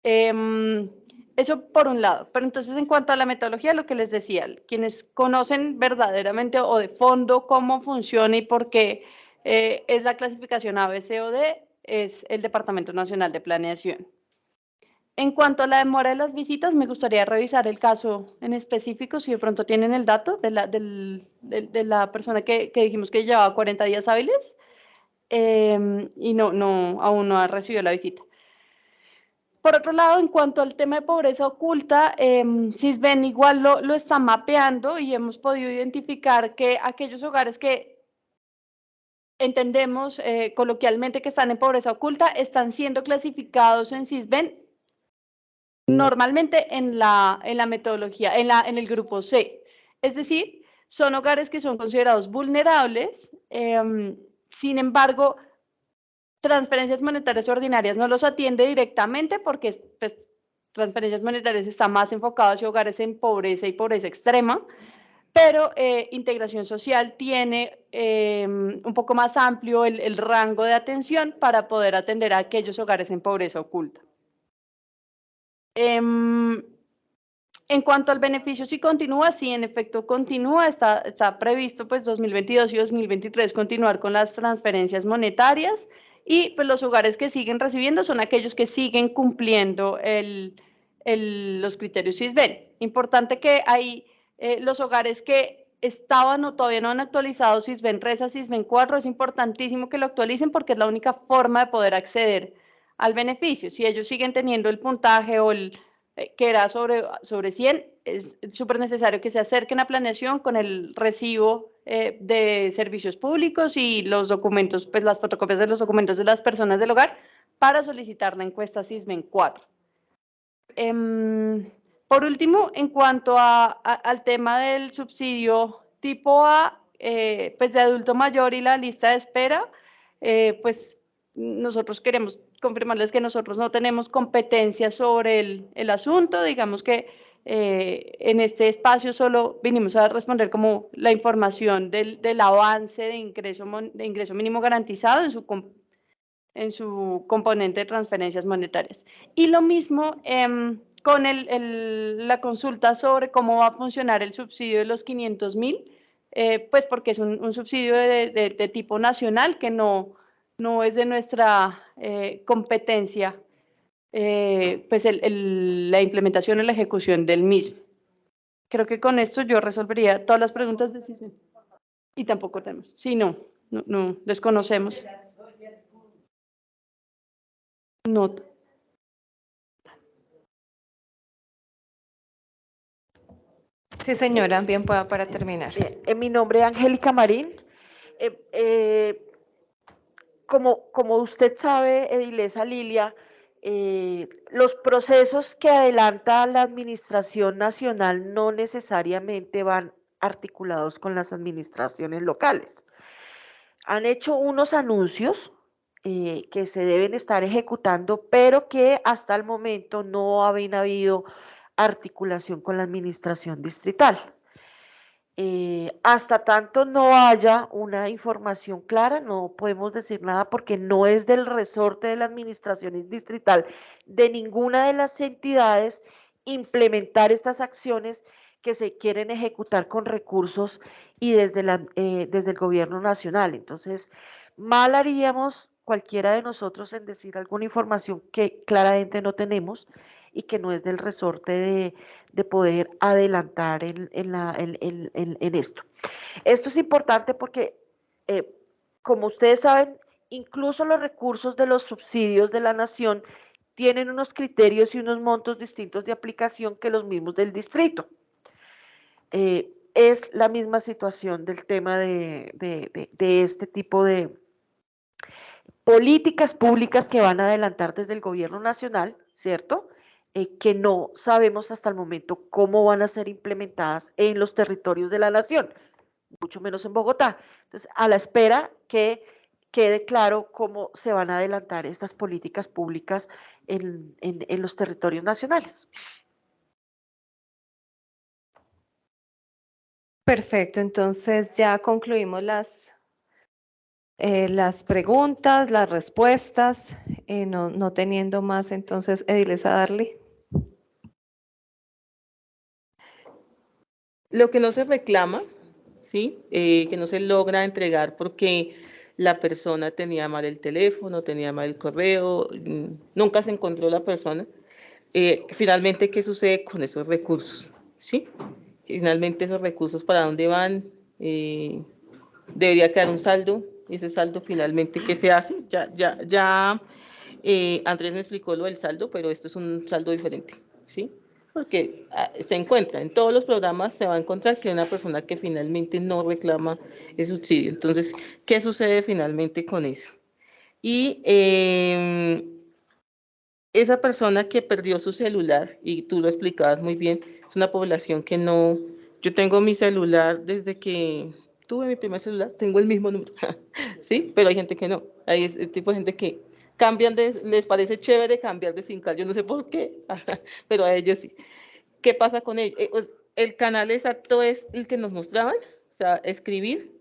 Eso por un lado, pero entonces en cuanto a la metodología, lo que les decía, quienes conocen verdaderamente o de fondo cómo funciona y por qué es la clasificación A, B, C o D, es el Departamento Nacional de Planeación. En cuanto a la demora de las visitas, me gustaría revisar el caso en específico, si de pronto tienen el dato de la persona que dijimos que llevaba 40 días hábiles y aún no ha recibido la visita. Por otro lado, en cuanto al tema de pobreza oculta, Sisbén igual lo está mapeando y hemos podido identificar que aquellos hogares que entendemos coloquialmente que están en pobreza oculta están siendo clasificados en Sisbén normalmente en la metodología, en el grupo C. Es decir, son hogares que son considerados vulnerables, sin embargo, transferencias monetarias ordinarias no los atiende directamente porque pues, transferencias monetarias está más enfocado hacia hogares en pobreza y pobreza extrema, pero integración social tiene un poco más amplio el rango de atención para poder atender a aquellos hogares en pobreza oculta. En cuanto al beneficio, si continúa, sí, en efecto continúa, está previsto pues 2022 y 2023 continuar con las transferencias monetarias y pues los hogares que siguen recibiendo son aquellos que siguen cumpliendo los criterios Sisbén. Importante que hay los hogares que estaban o todavía no han actualizado Sisbén 3 a Sisbén 4, es importantísimo que lo actualicen porque es la única forma de poder acceder al beneficio. Si ellos siguen teniendo el puntaje o que era sobre 100, es súper necesario que se acerquen a planeación con el recibo de servicios públicos y los documentos, pues las fotocopias de los documentos de las personas del hogar para solicitar la encuesta Sisbén 4. Por último, en cuanto al tema del subsidio tipo A, pues de adulto mayor y la lista de espera, pues nosotros queremos confirmarles que nosotros no tenemos competencia sobre el asunto, digamos que en este espacio solo vinimos a responder como la información del avance de ingreso mínimo garantizado en su componente de transferencias monetarias. Y lo mismo con la consulta sobre cómo va a funcionar el subsidio de los 500.000, pues porque es un subsidio de tipo nacional que no es de nuestra competencia, pues la implementación y la ejecución del mismo. Creo que con esto yo resolvería todas las preguntas de Sisbén. Y tampoco tenemos. Sí, no, desconocemos. No. Sí, señora, bien pueda para terminar. Bien, en mi nombre es Angélica Marín. Como usted sabe, Edilesa Lilia, los procesos que adelanta la Administración Nacional no necesariamente van articulados con las administraciones locales. Han hecho unos anuncios que se deben estar ejecutando, pero que hasta el momento no habían habido articulación con la administración distrital. Hasta tanto no haya una información clara, no podemos decir nada porque no es del resorte de la administración distrital de ninguna de las entidades implementar estas acciones que se quieren ejecutar con recursos y desde el gobierno nacional. Entonces, mal haríamos cualquiera de nosotros en decir alguna información que claramente no tenemos y que no es del resorte de poder adelantar en esto. Esto es importante porque, como ustedes saben, incluso los recursos de los subsidios de la nación tienen unos criterios y unos montos distintos de aplicación que los mismos del distrito. es la misma situación del tema de este tipo de políticas públicas que van a adelantar desde el gobierno nacional, ¿cierto? Que no sabemos hasta el momento cómo van a ser implementadas en los territorios de la nación, mucho menos en Bogotá. Entonces, a la espera que quede claro cómo se van a adelantar estas políticas públicas en los territorios nacionales. Perfecto, entonces ya concluimos las preguntas, las respuestas, no teniendo más, entonces, Edilesa Darly. Lo que no se reclama, ¿sí? Que no se logra entregar porque la persona tenía mal el teléfono, tenía mal el correo, nunca se encontró la persona. Finalmente, ¿qué sucede con esos recursos? ¿Sí? Finalmente, esos recursos, ¿para dónde van? Debería quedar un saldo, y ese saldo finalmente, ¿qué se hace? Andrés me explicó lo del saldo, pero esto es un saldo diferente, ¿sí? Porque se encuentra, en todos los programas se va a encontrar que hay una persona que finalmente no reclama el subsidio. Entonces, ¿qué sucede finalmente con eso? Y esa persona que perdió su celular, y tú lo explicabas muy bien, es una población que no... Yo tengo mi celular desde que tuve mi primer celular, tengo el mismo número, ¿sí? Pero hay gente que no, hay ese tipo de gente que cambian les parece chévere cambiar de SIM card, yo no sé por qué, pero a ellos sí. ¿Qué pasa con ellos? El canal exacto es el que nos mostraban, o sea, escribir,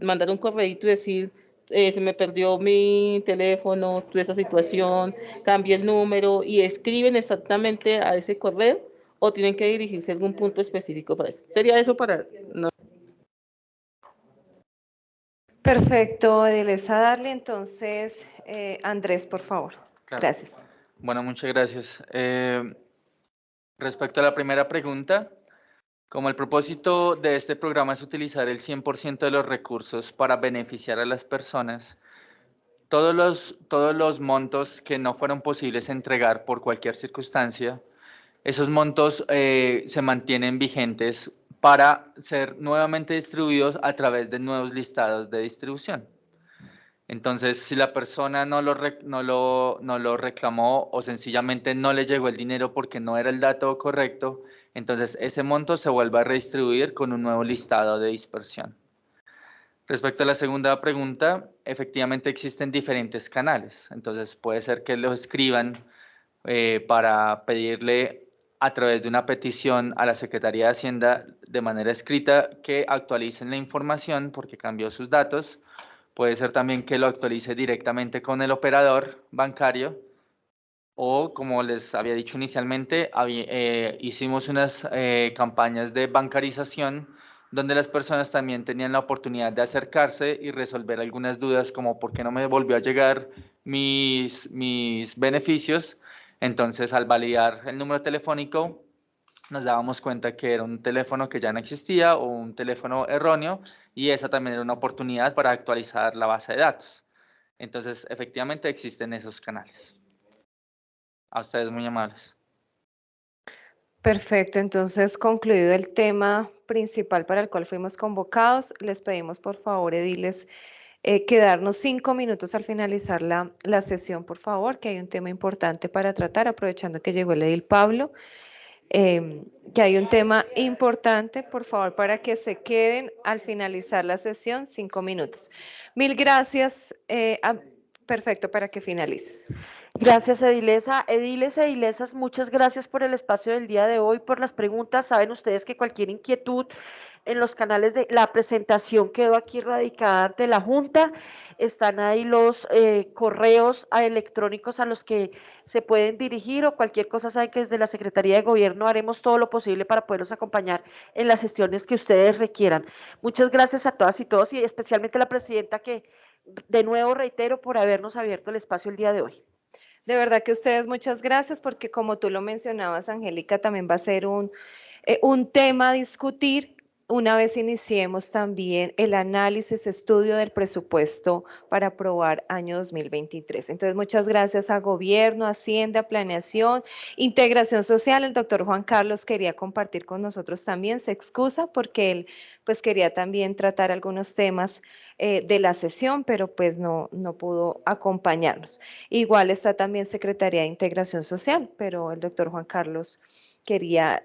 mandar un correíto y decir, se me perdió mi teléfono, tuve esa situación, cambié el número, y escriben exactamente a ese correo, o tienen que dirigirse a algún punto específico para eso. ¿Sería eso para...? No. Perfecto, Edilesa Darly. Entonces, Andrés, por favor. Claro. Gracias. Bueno, muchas gracias. Respecto a la primera pregunta, como el propósito de este programa es utilizar el 100% de los recursos para beneficiar a las personas, todos los montos que no fueron posibles entregar por cualquier circunstancia, esos montos se mantienen vigentes para ser nuevamente distribuidos a través de nuevos listados de distribución. Entonces, si la persona no lo reclamó o sencillamente no le llegó el dinero porque no era el dato correcto, entonces ese monto se vuelve a redistribuir con un nuevo listado de dispersión. Respecto a la segunda pregunta, efectivamente existen diferentes canales. Entonces, puede ser que lo escriban para pedirle a través de una petición a la Secretaría de Hacienda de manera escrita que actualicen la información porque cambió sus datos. Puede ser también que lo actualice directamente con el operador bancario o, como les había dicho inicialmente, hicimos unas campañas de bancarización donde las personas también tenían la oportunidad de acercarse y resolver algunas dudas como por qué no me volvió a llegar mis beneficios. Entonces, al validar el número telefónico, nos dábamos cuenta que era un teléfono que ya no existía o un teléfono erróneo, y esa también era una oportunidad para actualizar la base de datos. Entonces, efectivamente existen esos canales. A ustedes muy amables. Perfecto, entonces concluido el tema principal para el cual fuimos convocados, les pedimos por favor, ediles, quedarnos 5 minutos al finalizar la sesión, por favor, que hay un tema importante para tratar, aprovechando que llegó el edil Pablo. Que hay un tema importante, por favor, para que se queden al finalizar la sesión 5 minutos. Mil gracias. Perfecto, para que finalices. Gracias, Edilesa. Ediles, Edilesas, muchas gracias por el espacio del día de hoy, por las preguntas. Saben ustedes que cualquier inquietud en los canales de la presentación quedó aquí radicada ante la Junta. Están ahí los correos electrónicos a los que se pueden dirigir, o cualquier cosa saben que desde la Secretaría de Gobierno haremos todo lo posible para poderlos acompañar en las gestiones que ustedes requieran. Muchas gracias a todas y todos, y especialmente a la presidenta, que de nuevo reitero, por habernos abierto el espacio el día de hoy. De verdad que ustedes muchas gracias, porque como tú lo mencionabas, Angélica, también va a ser un tema a discutir una vez iniciemos también el análisis, estudio del presupuesto para aprobar año 2023. Entonces, muchas gracias a Gobierno, Hacienda, Planeación, Integración Social. El doctor Juan Carlos quería compartir con nosotros también, se excusa porque él pues quería también tratar algunos temas de la sesión, pero pues no pudo acompañarnos. Igual está también Secretaría de Integración Social, pero el doctor Juan Carlos quería,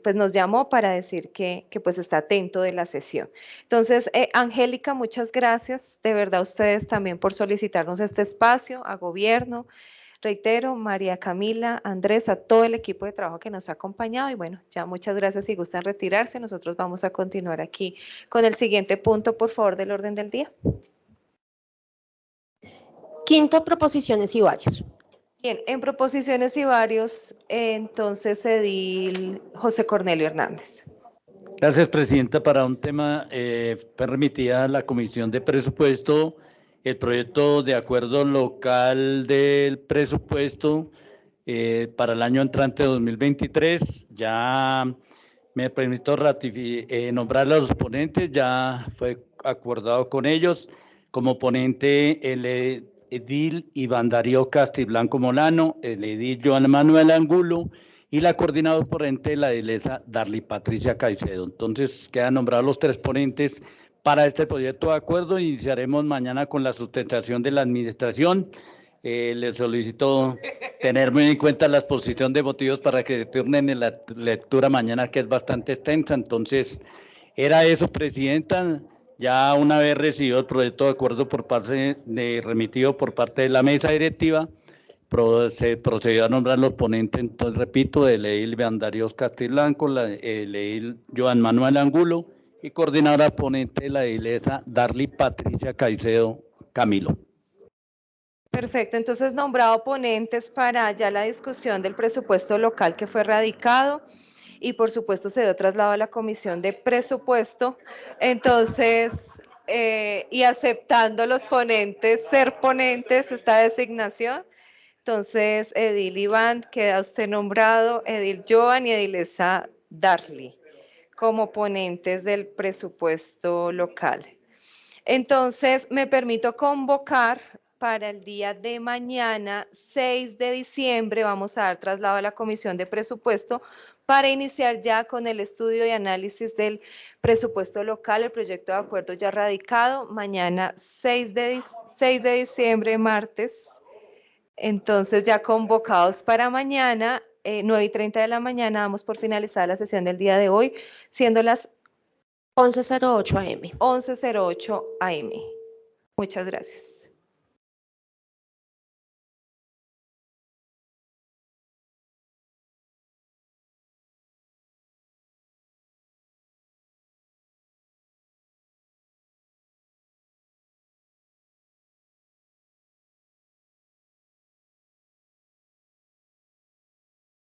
pues nos llamó para decir que pues está atento de la sesión. Entonces, Angélica, muchas gracias de verdad a ustedes también por solicitarnos este espacio, a Gobierno, reitero, María Camila, Andrés, a todo el equipo de trabajo que nos ha acompañado y bueno, ya muchas gracias. Si gustan retirarse, nosotros vamos a continuar aquí con el siguiente punto, por favor, del orden del día. Quinto, proposiciones y varios. Bien, en proposiciones y varios, entonces edil José Cornelio Hernández. Gracias, Presidenta. Para un tema, permitida la Comisión de Presupuesto, el proyecto de acuerdo local del presupuesto para el año entrante 2023. Ya me permito nombrar a los ponentes, ya fue acordado con ellos. Como ponente, el edil Iván Darío Castiblanco Molano, el edil Joan Manuel Angulo y la coordinadora ponente, la edilesa Darly Patricia Caicedo. Entonces, quedan nombrados los tres ponentes para este proyecto de acuerdo. Iniciaremos mañana con la sustentación de la administración. Les solicito tener muy en cuenta la exposición de motivos para que turnen en la lectura mañana, que es bastante extensa. Entonces, era eso, Presidenta. Ya una vez recibido el proyecto de acuerdo remitido por parte de la mesa directiva, se procedió a nombrar los ponentes, entonces repito, el edil Iván Darío Castiblanco, el edil Joan Manuel Angulo y coordinadora ponente la edilesa Darly Patricia Caicedo Camilo. Perfecto, entonces nombrado ponentes para ya la discusión del presupuesto local que fue radicado y por supuesto se dio traslado a la Comisión de Presupuesto. Entonces, y aceptando los ponentes, ser ponentes, esta designación. Entonces, edil Iván, queda usted nombrado, edil Joan y edilesa Darly como ponentes del presupuesto local. Entonces, me permito convocar para el día de mañana, 6 de diciembre, vamos a dar traslado a la Comisión de Presupuesto para iniciar ya con el estudio y análisis del presupuesto local, el proyecto de acuerdo ya radicado, mañana 6 de diciembre, martes. Entonces, ya convocados para mañana, 9:30 de la mañana, damos por finalizada la sesión del día de hoy, siendo las 11:08 AM. 11:08 AM. Muchas gracias.